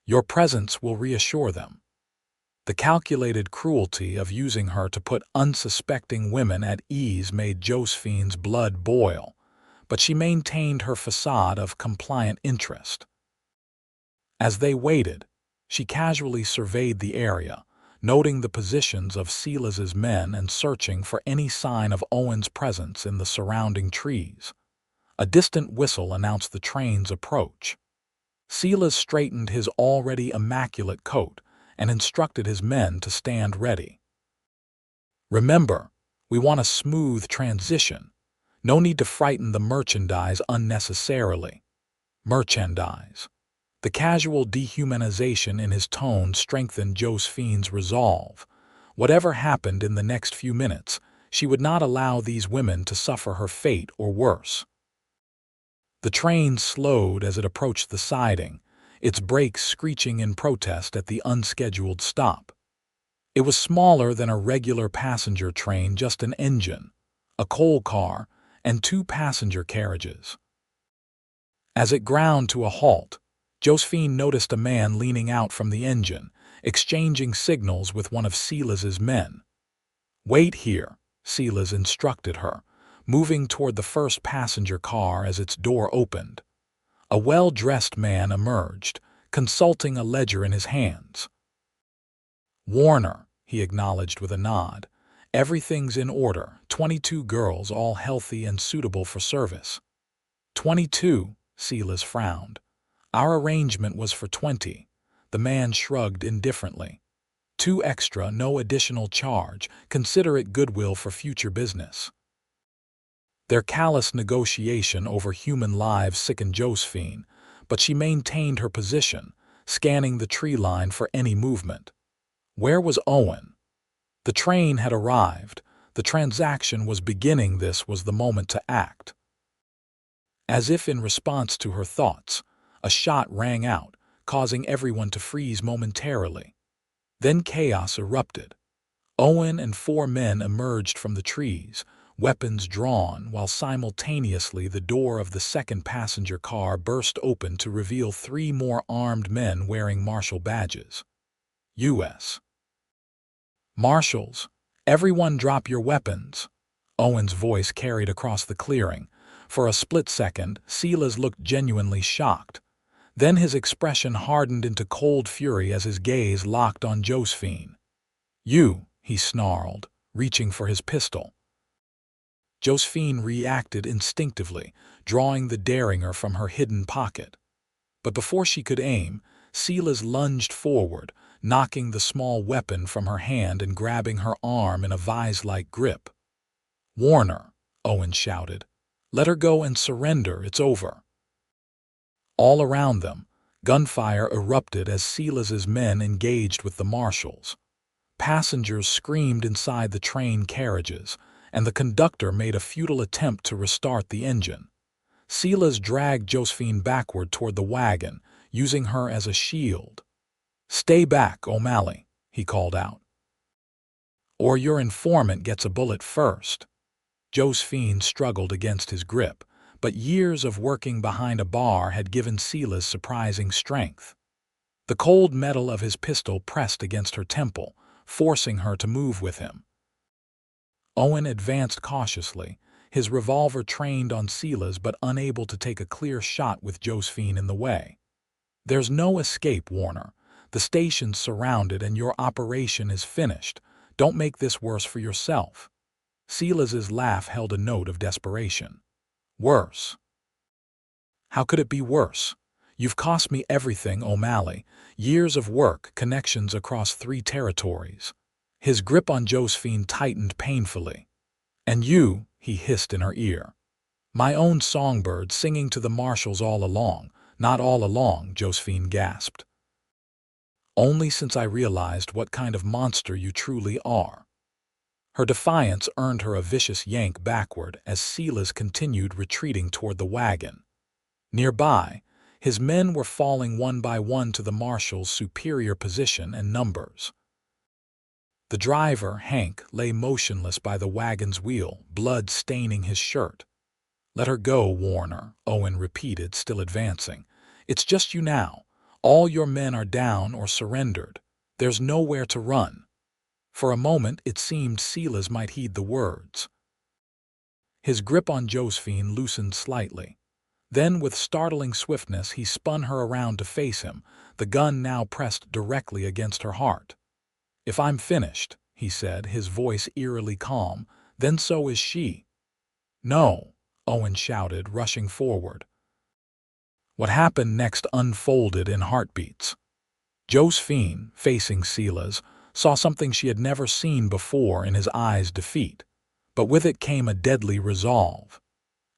Your presence will reassure them. The calculated cruelty of using her to put unsuspecting women at ease made Josephine's blood boil, but she maintained her facade of compliant interest. As they waited, she casually surveyed the area, noting the positions of Silas's men and searching for any sign of Owen's presence in the surrounding trees. A distant whistle announced the train's approach. Silas straightened his already immaculate coat and instructed his men to stand ready. Remember, we want a smooth transition. No need to frighten the merchandise unnecessarily. Merchandise. The casual dehumanization in his tone strengthened Josephine's resolve. Whatever happened in the next few minutes, she would not allow these women to suffer her fate or worse. The train slowed as it approached the siding, its brakes screeching in protest at the unscheduled stop. It was smaller than a regular passenger train, just an engine, a coal car, and 2 passenger carriages. As it ground to a halt, Josephine noticed a man leaning out from the engine, exchanging signals with one of Silas's men. Wait here, Silas instructed her, moving toward the first passenger car as its door opened. A well-dressed man emerged, consulting a ledger in his hands. Warner, he acknowledged with a nod. Everything's in order. 22 girls, all healthy and suitable for service. 22, Silas frowned. Our arrangement was for 20. The man shrugged indifferently. 2 extra, no additional charge. Consider it goodwill for future business. Their callous negotiation over human lives sickened Josephine, but she maintained her position, scanning the tree line for any movement. Where was Owen? The train had arrived. The transaction was beginning. This was the moment to act. As if in response to her thoughts, a shot rang out, causing everyone to freeze momentarily. Then chaos erupted. Owen and 4 men emerged from the trees, weapons drawn, while simultaneously the door of the second passenger car burst open to reveal 3 more armed men wearing marshal badges. U.S. Marshals, everyone drop your weapons. Owen's voice carried across the clearing. For a split second, Silas looked genuinely shocked. Then his expression hardened into cold fury as his gaze locked on Josephine. You, he snarled, reaching for his pistol. Josephine reacted instinctively, drawing the derringer from her hidden pocket. But before she could aim, Silas lunged forward, knocking the small weapon from her hand and grabbing her arm in a vise-like grip. Warner, Owen shouted. Let her go and surrender, it's over. All around them, gunfire erupted as Silas's men engaged with the marshals. Passengers screamed inside the train carriages, and the conductor made a futile attempt to restart the engine. Silas dragged Josephine backward toward the wagon, using her as a shield. Stay back, O'Malley, he called out. Or your informant gets a bullet first. Josephine struggled against his grip, but years of working behind a bar had given Silas surprising strength. The cold metal of his pistol pressed against her temple, forcing her to move with him. Owen advanced cautiously, his revolver trained on Silas but unable to take a clear shot with Josephine in the way. There's no escape, Warner. The station's surrounded and your operation is finished. Don't make this worse for yourself. Silas's laugh held a note of desperation. Worse? How could it be worse? You've cost me everything, O'Malley. Years of work, connections across 3 territories. His grip on Josephine tightened painfully. And you, he hissed in her ear. My own songbird singing to the marshals all along. Not all along, Josephine gasped. Only since I realized what kind of monster you truly are. Her defiance earned her a vicious yank backward as Silas continued retreating toward the wagon. Nearby, his men were falling one by one to the marshal's superior position and numbers. The driver, Hank, lay motionless by the wagon's wheel, blood staining his shirt. "Let her go, Warner," Owen repeated, still advancing. "It's just you now. All your men are down or surrendered. There's nowhere to run." For a moment it seemed Silas might heed the words. His grip on Josephine loosened slightly. Then, with startling swiftness, he spun her around to face him, the gun now pressed directly against her heart. "If I'm finished," he said, his voice eerily calm, "then so is she." "No," Owen shouted, rushing forward. What happened next unfolded in heartbeats. Josephine, facing Silas, saw something she had never seen before in his eyes: defeat. But with it came a deadly resolve.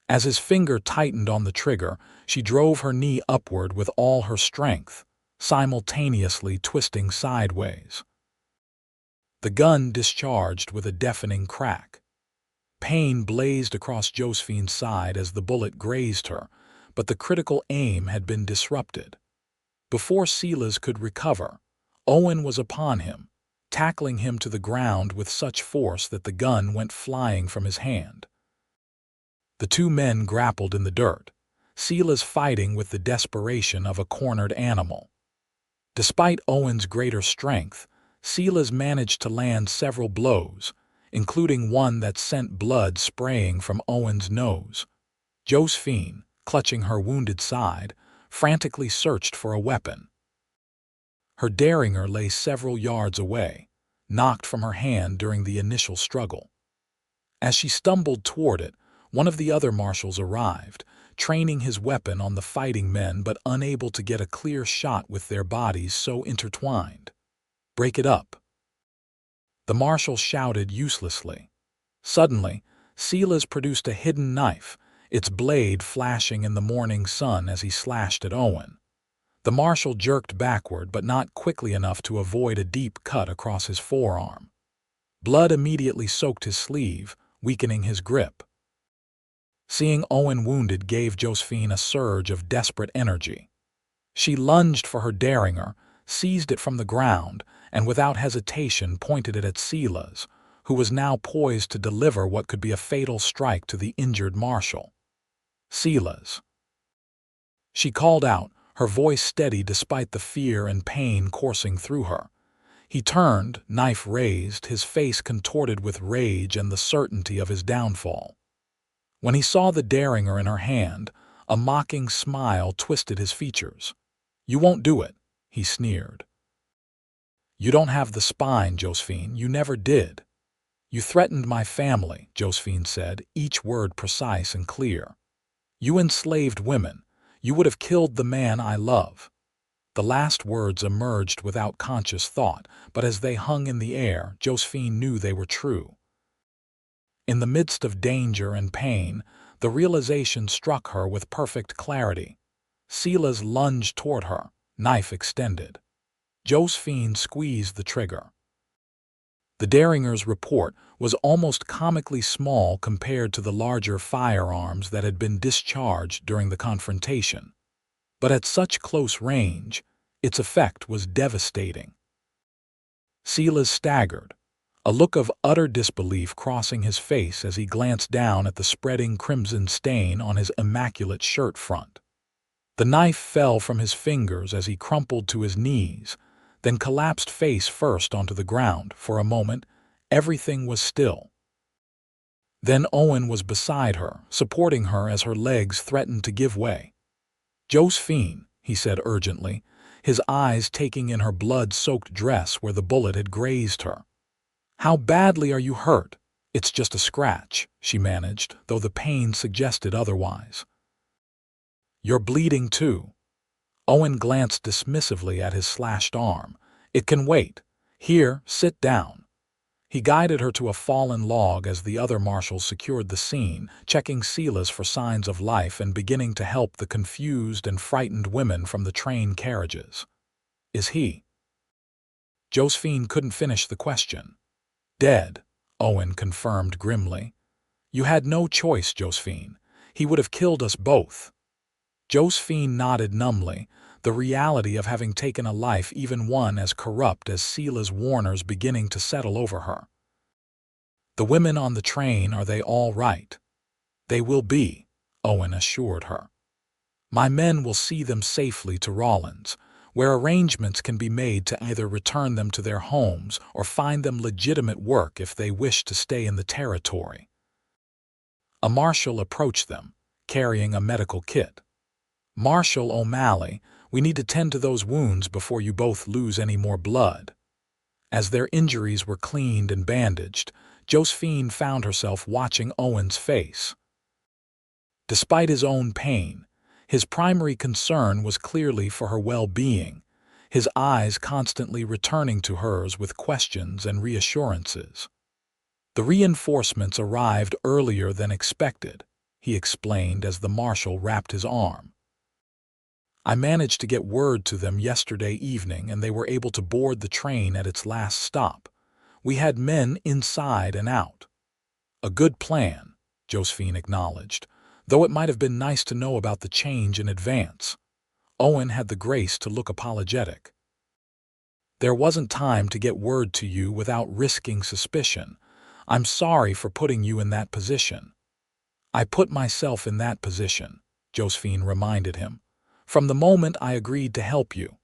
As his finger tightened on the trigger, she drove her knee upward with all her strength, simultaneously twisting sideways. The gun discharged with a deafening crack. Pain blazed across Josephine's side as the bullet grazed her, but the critical aim had been disrupted. Before Silas could recover, Owen was upon him, tackling him to the ground with such force that the gun went flying from his hand. The two men grappled in the dirt, Silas fighting with the desperation of a cornered animal. Despite Owen's greater strength, Silas managed to land several blows, including one that sent blood spraying from Owen's nose. Josephine, clutching her wounded side, frantically searched for a weapon. Her derringer lay several yards away, knocked from her hand during the initial struggle. As she stumbled toward it, one of the other marshals arrived, training his weapon on the fighting men but unable to get a clear shot with their bodies so intertwined. "Break it up," the marshal shouted uselessly. Suddenly, Silas produced a hidden knife, its blade flashing in the morning sun as he slashed at Owen. The marshal jerked backward, but not quickly enough to avoid a deep cut across his forearm. Blood immediately soaked his sleeve, weakening his grip. Seeing Owen wounded gave Josephine a surge of desperate energy. She lunged for her derringer, seized it from the ground, and without hesitation pointed it at Silas, who was now poised to deliver what could be a fatal strike to the injured marshal. "Silas," she called out, her voice steady despite the fear and pain coursing through her. He turned, knife raised, his face contorted with rage and the certainty of his downfall. When he saw the derringer in her hand, a mocking smile twisted his features. "You won't do it," he sneered. "You don't have the spine, Josephine. You never did." "You threatened my family," Josephine said, each word precise and clear. "You enslaved women. You would have killed the man I love." The last words emerged without conscious thought, but as they hung in the air, Josephine knew they were true. In the midst of danger and pain, the realization struck her with perfect clarity. Silas lunged toward her, knife extended. Josephine squeezed the trigger. The derringer's report was almost comically small compared to the larger firearms that had been discharged during the confrontation. But at such close range, its effect was devastating. Silas staggered, a look of utter disbelief crossing his face as he glanced down at the spreading crimson stain on his immaculate shirt front. The knife fell from his fingers as he crumpled to his knees, then collapsed face first onto the ground. For a moment, everything was still. Then Owen was beside her, supporting her as her legs threatened to give way. "Josephine," he said urgently, his eyes taking in her blood-soaked dress where the bullet had grazed her. "How badly are you hurt?" "It's just a scratch," she managed, though the pain suggested otherwise. "You're bleeding too." Owen glanced dismissively at his slashed arm. "It can wait. Here, sit down." He guided her to a fallen log as the other marshals secured the scene, checking Silas for signs of life and beginning to help the confused and frightened women from the train carriages. "Is he?" Josephine couldn't finish the question. "Dead," Owen confirmed grimly. You had no choice, Josephine. He would have killed us both. Josephine nodded numbly, the reality of having taken a life, even one as corrupt as Silas Warner's, beginning to settle over her. The women on the train, are they all right? They will be, Owen assured her. My men will see them safely to Rawlins, where arrangements can be made to either return them to their homes or find them legitimate work if they wish to stay in the territory. A marshal approached them, carrying a medical kit. Marshal O'Malley, we need to tend to those wounds before you both lose any more blood. As their injuries were cleaned and bandaged, Josephine found herself watching Owen's face. Despite his own pain, his primary concern was clearly for her well-being, his eyes constantly returning to hers with questions and reassurances. The reinforcements arrived earlier than expected, he explained as the marshal wrapped his arm. I managed to get word to them yesterday evening, and they were able to board the train at its last stop. We had men inside and out. A good plan, Josephine acknowledged, though it might have been nice to know about the change in advance. Owen had the grace to look apologetic. There wasn't time to get word to you without risking suspicion. I'm sorry for putting you in that position. I put myself in that position, Josephine reminded him, from the moment I agreed to help you.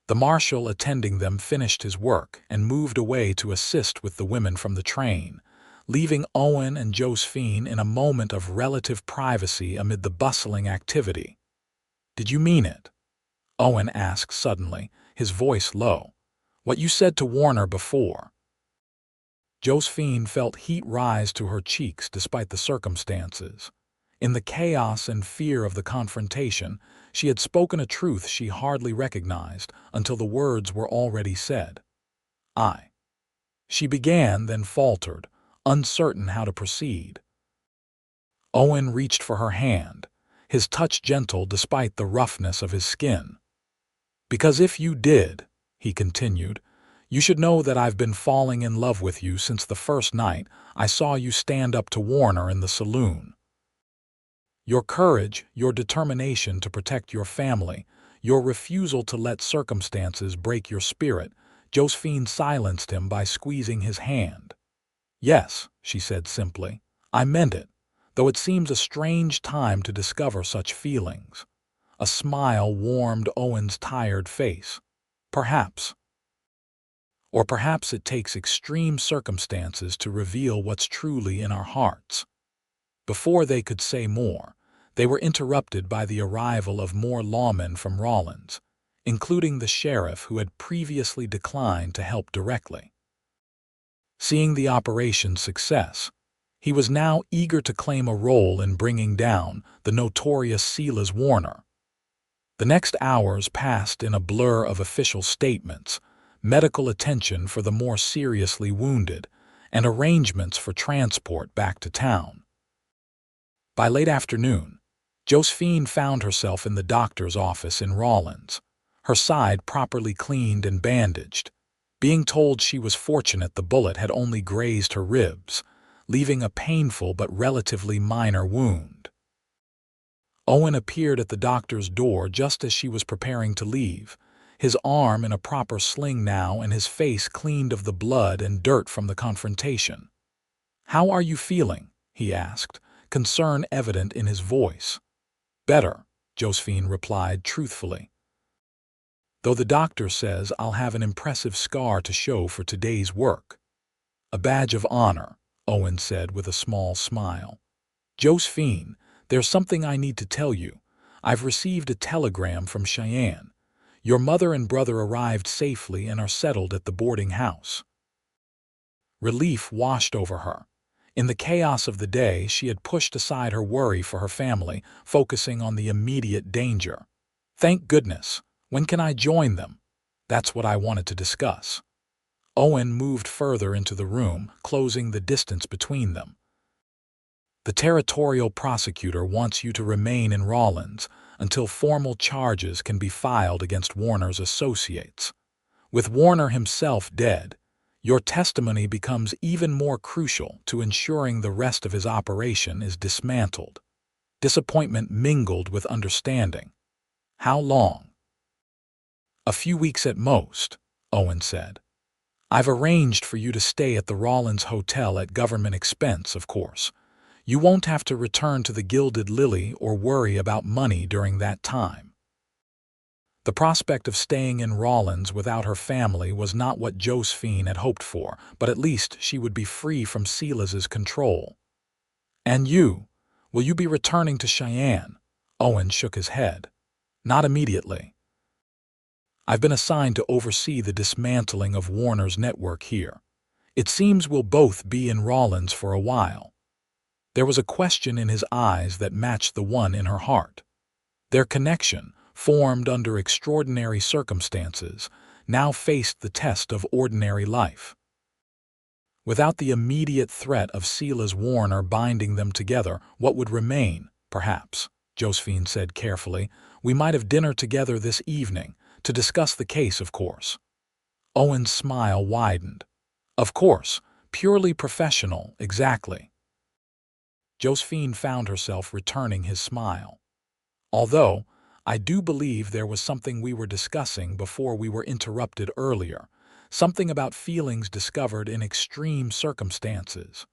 The marshal attending them finished his work and moved away to assist with the women from the train, leaving Owen and Josephine in a moment of relative privacy amid the bustling activity. Did you mean it? Owen asked suddenly, his voice low. What you said to Warner before? Josephine felt heat rise to her cheeks despite the circumstances. In the chaos and fear of the confrontation, she had spoken a truth she hardly recognized until the words were already said. She began, then faltered, uncertain how to proceed. Owen reached for her hand, his touch gentle despite the roughness of his skin. Because if you did, he continued, you should know that I've been falling in love with you since the first night I saw you stand up to Warner in the saloon. Your courage, your determination to protect your family, your refusal to let circumstances break your spirit. Josephine silenced him by squeezing his hand. Yes, she said simply, I meant it, though it seems a strange time to discover such feelings. A smile warmed Owen's tired face. Perhaps. Or perhaps it takes extreme circumstances to reveal what's truly in our hearts. Before they could say more, they were interrupted by the arrival of more lawmen from Rawlins, including the sheriff who had previously declined to help directly. Seeing the operation's success, he was now eager to claim a role in bringing down the notorious Silas Warner. The next hours passed in a blur of official statements, medical attention for the more seriously wounded, and arrangements for transport back to town. By late afternoon, Josephine found herself in the doctor's office in Rawlins, her side properly cleaned and bandaged, being told she was fortunate the bullet had only grazed her ribs, leaving a painful but relatively minor wound. Owen appeared at the doctor's door just as she was preparing to leave, his arm in a proper sling now and his face cleaned of the blood and dirt from the confrontation. How are you feeling? He asked, concern evident in his voice. Better, Josephine replied truthfully. Though the doctor says I'll have an impressive scar to show for today's work. A badge of honor, Owen said with a small smile. Josephine, there's something I need to tell you. I've received a telegram from Cheyenne. Your mother and brother arrived safely and are settled at the boarding house. Relief washed over her. In the chaos of the day, she had pushed aside her worry for her family, focusing on the immediate danger. Thank goodness. When can I join them? That's what I wanted to discuss. Owen moved further into the room, closing the distance between them. The territorial prosecutor wants you to remain in Rawlins until formal charges can be filed against Warner's associates. With Warner himself dead, Your testimony becomes even more crucial to ensuring the rest of his operation is dismantled. Disappointment mingled with understanding. How long? A few weeks at most, Owen said. I've arranged for you to stay at the Rawlins Hotel at government expense, of course. You won't have to return to the Gilded Lily or worry about money during that time. The prospect of staying in Rawlins without her family was not what Josephine had hoped for, but at least she would be free from Silas's control. And you? Will you be returning to Cheyenne? Owen shook his head. Not immediately. I've been assigned to oversee the dismantling of Warner's network here. It seems we'll both be in Rawlins for a while. There was a question in his eyes that matched the one in her heart. Their connection, formed under extraordinary circumstances, now faced the test of ordinary life. Without the immediate threat of Silas Warner binding them together, what would remain, perhaps, Josephine said carefully, we might have dinner together this evening, to discuss the case, of course. Owen's smile widened. Of course, purely professional, exactly. Josephine found herself returning his smile. Although, I do believe there was something we were discussing before we were interrupted earlier, something about feelings discovered in extreme circumstances.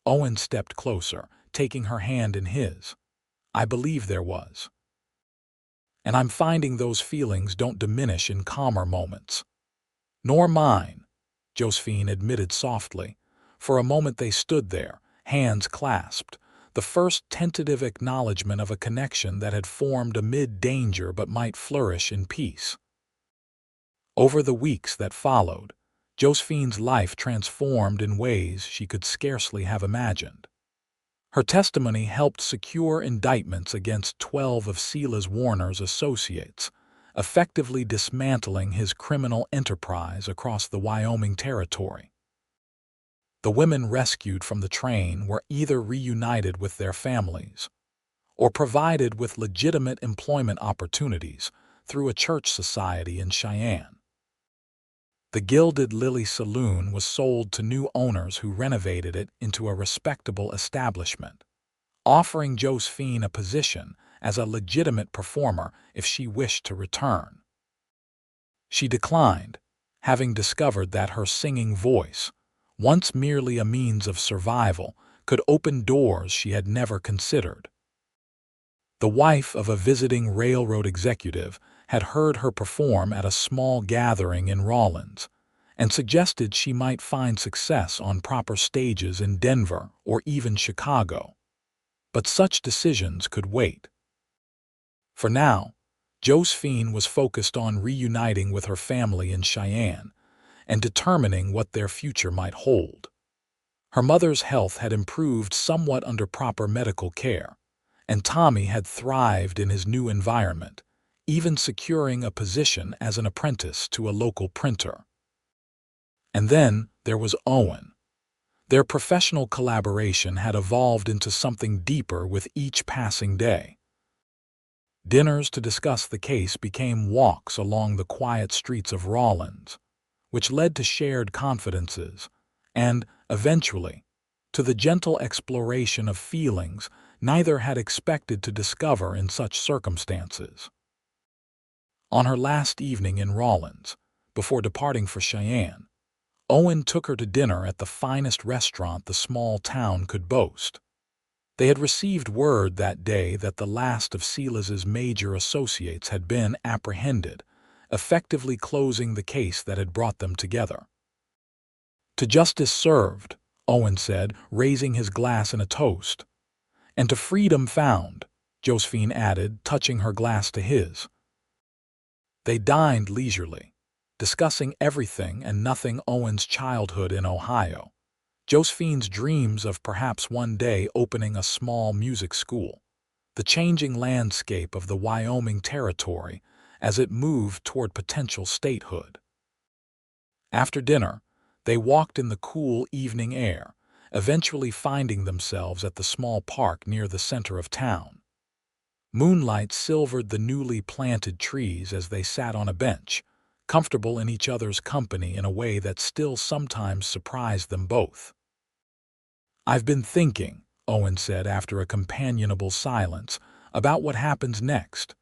Owen stepped closer, taking her hand in his. I believe there was. And I'm finding those feelings don't diminish in calmer moments. Nor mine, Josephine admitted softly. For a moment they stood there, hands clasped, the first tentative acknowledgement of a connection that had formed amid danger but might flourish in peace. Over the weeks that followed, Josephine's life transformed in ways she could scarcely have imagined. Her testimony helped secure indictments against 12 of Silas Warner's associates, effectively dismantling his criminal enterprise across the Wyoming territory. The women rescued from the train were either reunited with their families or provided with legitimate employment opportunities through a church society in Cheyenne. The Gilded Lily Saloon was sold to new owners who renovated it into a respectable establishment, offering Josephine a position as a legitimate performer if she wished to return. She declined, having discovered that her singing voice, once merely a means of survival, could open doors she had never considered. The wife of a visiting railroad executive had heard her perform at a small gathering in Rawlins and suggested she might find success on proper stages in Denver or even Chicago. But such decisions could wait. For now, Josephine was focused on reuniting with her family in Cheyenne and determining what their future might hold. Her mother's health had improved somewhat under proper medical care, and Tommy had thrived in his new environment, even securing a position as an apprentice to a local printer. And then there was Owen. Their professional collaboration had evolved into something deeper with each passing day. Dinners to discuss the case became walks along the quiet streets of Rawlins, which led to shared confidences and, eventually, to the gentle exploration of feelings neither had expected to discover in such circumstances. On her last evening in Rawlins, before departing for Cheyenne, Owen took her to dinner at the finest restaurant the small town could boast. They had received word that day that the last of Silas's major associates had been apprehended, effectively closing the case that had brought them together. To justice served, Owen said, raising his glass in a toast. And to freedom found, Josephine added, touching her glass to his. They dined leisurely, discussing everything and nothing Owen's childhood in Ohio, Josephine's dreams of perhaps one day opening a small music school, the changing landscape of the Wyoming territory as it moved toward potential statehood. After dinner, they walked in the cool evening air, eventually finding themselves at the small park near the center of town. Moonlight silvered the newly planted trees as they sat on a bench, comfortable in each other's company in a way that still sometimes surprised them both. "I've been thinking," Owen said after a companionable silence, "about what happens next."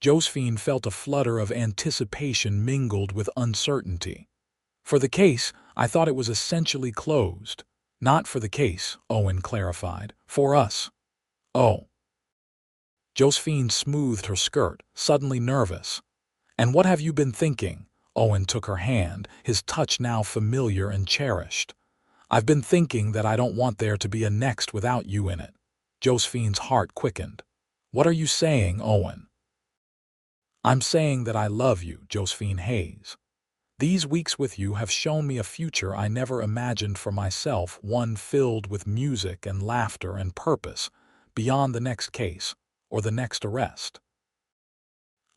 Josephine felt a flutter of anticipation mingled with uncertainty. "For the case, I thought it was essentially closed." "Not for the case," Owen clarified. "For us." "Oh." Josephine smoothed her skirt, suddenly nervous. "And what have you been thinking?" Owen took her hand, his touch now familiar and cherished. "I've been thinking that I don't want there to be a next without you in it." Josephine's heart quickened. "What are you saying, Owen?" "I'm saying that I love you, Josephine Hayes. These weeks with you have shown me a future I never imagined for myself, one filled with music and laughter and purpose, beyond the next case or the next arrest."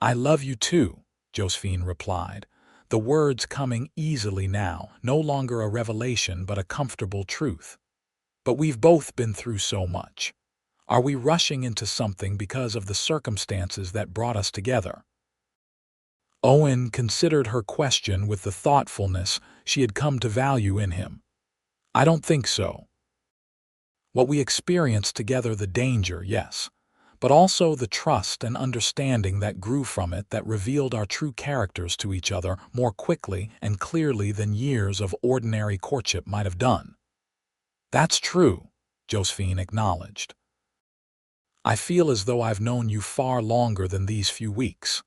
"I love you too," Josephine replied, the words coming easily now, no longer a revelation but a comfortable truth. "But we've both been through so much. Are we rushing into something because of the circumstances that brought us together?" Owen considered her question with the thoughtfulness she had come to value in him. "I don't think so. What we experienced together, the danger, yes, but also the trust and understanding that grew from it, that revealed our true characters to each other more quickly and clearly than years of ordinary courtship might have done." "That's true," Josephine acknowledged. "I feel as though I've known you far longer than these few weeks."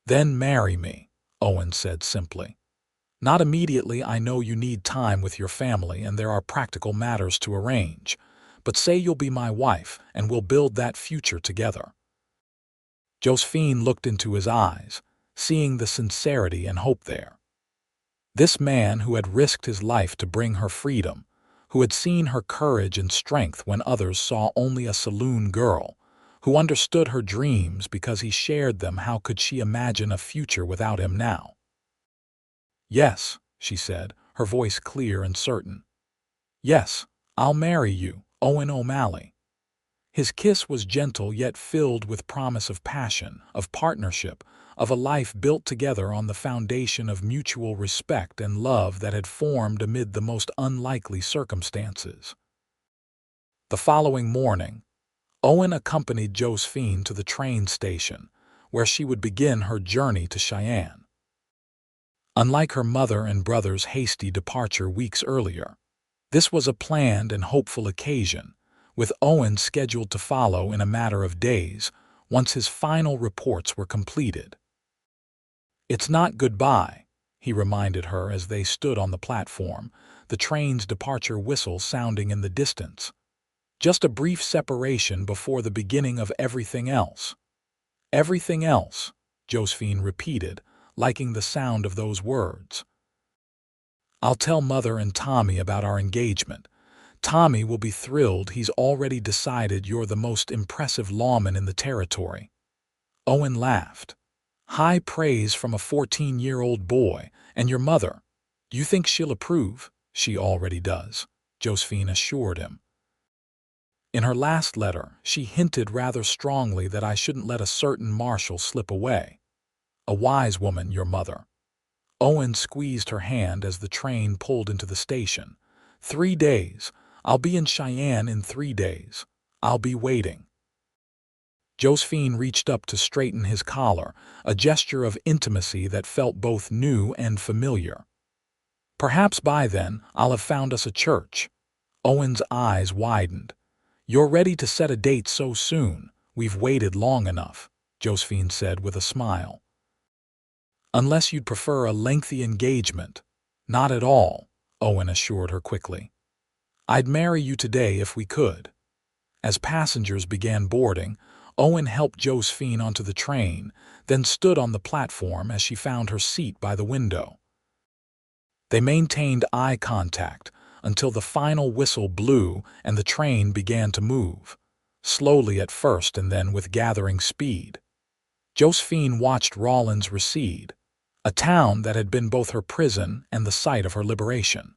"Then marry me," Owen said simply. "Not immediately. I know you need time with your family and there are practical matters to arrange. But say you'll be my wife and we'll build that future together." Josephine looked into his eyes, seeing the sincerity and hope there. This man who had risked his life to bring her freedom, who had seen her courage and strength when others saw only a saloon girl, who understood her dreams because he shared them, how could she imagine a future without him now? "Yes," she said, her voice clear and certain. "Yes, I'll marry you, Owen O'Malley." His kiss was gentle yet filled with promise of passion, of partnership, of a life built together on the foundation of mutual respect and love that had formed amid the most unlikely circumstances. The following morning, Owen accompanied Josephine to the train station, where she would begin her journey to Cheyenne. Unlike her mother and brother's hasty departure weeks earlier, this was a planned and hopeful occasion, with Owen scheduled to follow in a matter of days once his final reports were completed. "It's not goodbye," he reminded her as they stood on the platform, the train's departure whistle sounding in the distance. "Just a brief separation before the beginning of everything else." "Everything else," Josephine repeated, liking the sound of those words. "I'll tell Mother and Tommy about our engagement. Tommy will be thrilled. He's already decided you're the most impressive lawman in the territory." Owen laughed. "High praise from a 14-year-old boy. And your mother? You think she'll approve?" "She already does," Josephine assured him. "In her last letter, she hinted rather strongly that I shouldn't let a certain Marshal slip away. A wise woman, your mother." Owen squeezed her hand as the train pulled into the station. "3 days. I'll be in Cheyenne in 3 days. I'll be waiting." Josephine reached up to straighten his collar, a gesture of intimacy that felt both new and familiar. "Perhaps by then I'll have found us a church." Owen's eyes widened. "You're ready to set a date so soon? We've waited long enough," Josephine said with a smile. "Unless you'd prefer a lengthy engagement." "Not at all," Owen assured her quickly. "I'd marry you today if we could." As passengers began boarding, Owen helped Josephine onto the train, then stood on the platform as she found her seat by the window. They maintained eye contact until the final whistle blew and the train began to move, slowly at first and then with gathering speed. Josephine watched Rawlins recede, a town that had been both her prison and the site of her liberation.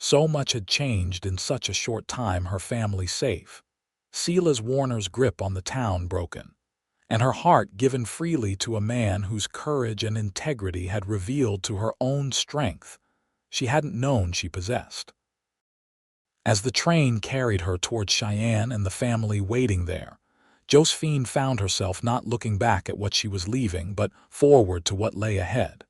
So much had changed in such a short time, her family safe, Silas Warner's grip on the town broken, and her heart given freely to a man whose courage and integrity had revealed to her own strength she hadn't known she possessed. As the train carried her toward Cheyenne and the family waiting there, Josephine found herself not looking back at what she was leaving, but forward to what lay ahead.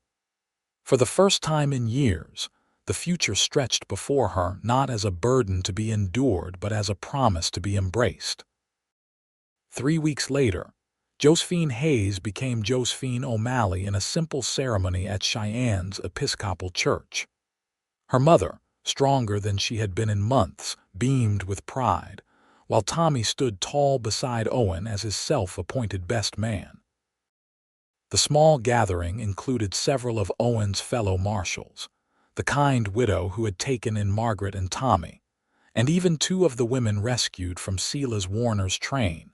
For the first time in years, the future stretched before her not as a burden to be endured, but as a promise to be embraced. 3 weeks later, Josephine Hayes became Josephine O'Malley in a simple ceremony at Cheyenne's Episcopal Church. Her mother, stronger than she had been in months, beamed with pride, while Tommy stood tall beside Owen as his self-appointed best man. The small gathering included several of Owen's fellow marshals, the kind widow who had taken in Margaret and Tommy, and even 2 of the women rescued from Silas Warner's train,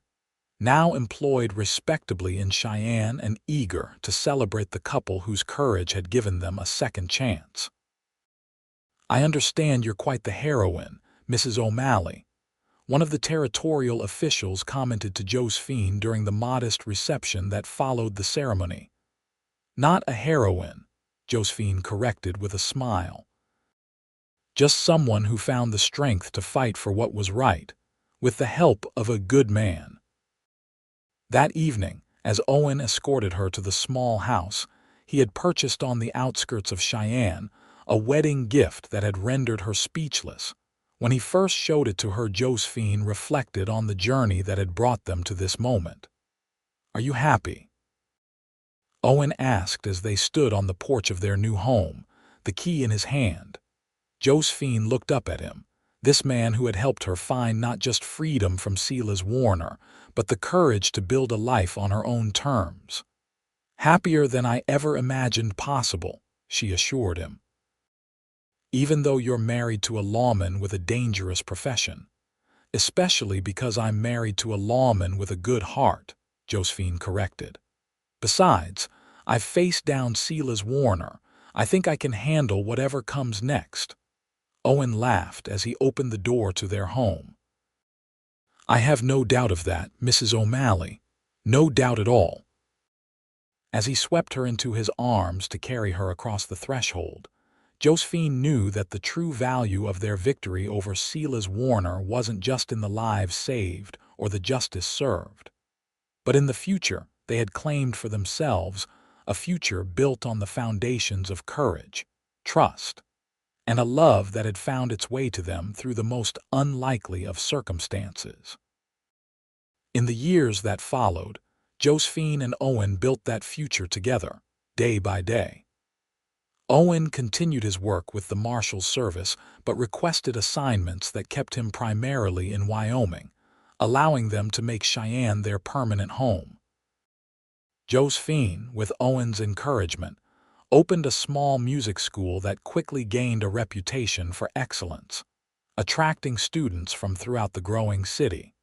now employed respectably in Cheyenne and eager to celebrate the couple whose courage had given them a second chance. "I understand you're quite the heroine, Mrs. O'Malley," one of the territorial officials commented to Josephine during the modest reception that followed the ceremony. "Not a heroine," Josephine corrected with a smile. "Just someone who found the strength to fight for what was right, with the help of a good man." That evening, as Owen escorted her to the small house he had purchased on the outskirts of Cheyenne, a wedding gift that had rendered her speechless, when he first showed it to her, Josephine reflected on the journey that had brought them to this moment. "Are you happy?" Owen asked as they stood on the porch of their new home, the key in his hand. Josephine looked up at him, this man who had helped her find not just freedom from Silas Warner, but the courage to build a life on her own terms. "Happier than I ever imagined possible," she assured him. "Even though you're married to a lawman with a dangerous profession." "Especially because I'm married to a lawman with a good heart," Josephine corrected. "Besides, I've faced down Silas Warner. I think I can handle whatever comes next." Owen laughed as he opened the door to their home. "I have no doubt of that, Mrs. O'Malley. No doubt at all." As he swept her into his arms to carry her across the threshold, Josephine knew that the true value of their victory over Silas Warner wasn't just in the lives saved or the justice served, but in the future they had claimed for themselves, a future built on the foundations of courage, trust, and a love that had found its way to them through the most unlikely of circumstances. In the years that followed, Josephine and Owen built that future together, day by day. Owen continued his work with the Marshal Service but requested assignments that kept him primarily in Wyoming, allowing them to make Cheyenne their permanent home. Josephine, with Owen's encouragement, opened a small music school that quickly gained a reputation for excellence, attracting students from throughout the growing city.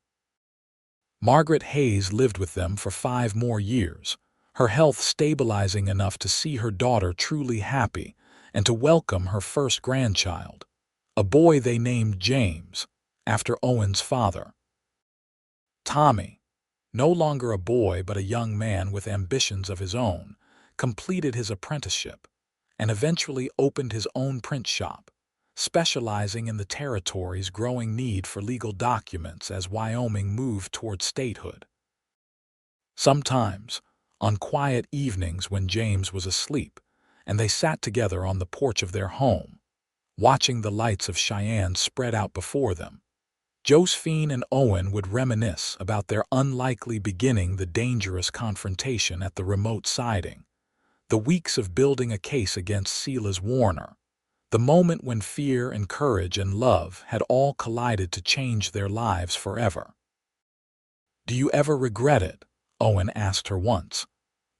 Margaret Hayes lived with them for 5 more years, her health stabilizing enough to see her daughter truly happy and to welcome her first grandchild, a boy they named James, after Owen's father. Tommy, no longer a boy but a young man with ambitions of his own, completed his apprenticeship and eventually opened his own print shop, specializing in the territory's growing need for legal documents as Wyoming moved toward statehood. Sometimes, on quiet evenings when James was asleep, and they sat together on the porch of their home, watching the lights of Cheyenne spread out before them, Josephine and Owen would reminisce about their unlikely beginning, the dangerous confrontation at the remote siding, the weeks of building a case against Silas Warner, the moment when fear and courage and love had all collided to change their lives forever. "Do you ever regret it?" Owen asked her once.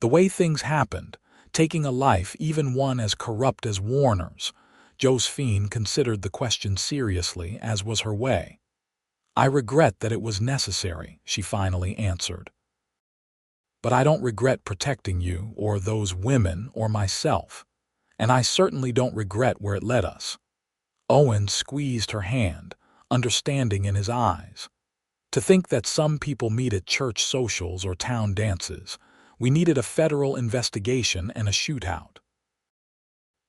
"The way things happened, taking a life, even one as corrupt as Warner's?" Josephine considered the question seriously, as was her way. "I regret that it was necessary," she finally answered. "But I don't regret protecting you or those women or myself, and I certainly don't regret where it led us." Owen squeezed her hand, understanding in his eyes. To think that some people meet at church socials or town dances. We needed a federal investigation and a shootout.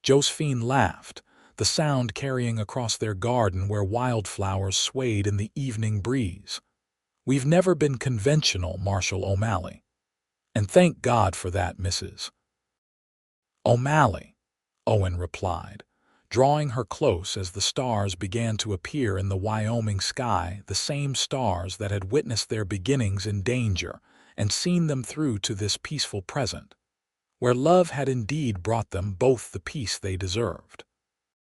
Josephine laughed, the sound carrying across their garden where wildflowers swayed in the evening breeze. We've never been conventional, Marshal O'Malley. And thank God for that, Mrs. O'Malley, Owen replied, drawing her close as the stars began to appear in the Wyoming sky, the same stars that had witnessed their beginnings in danger and seen them through to this peaceful present, where love had indeed brought them both the peace they deserved.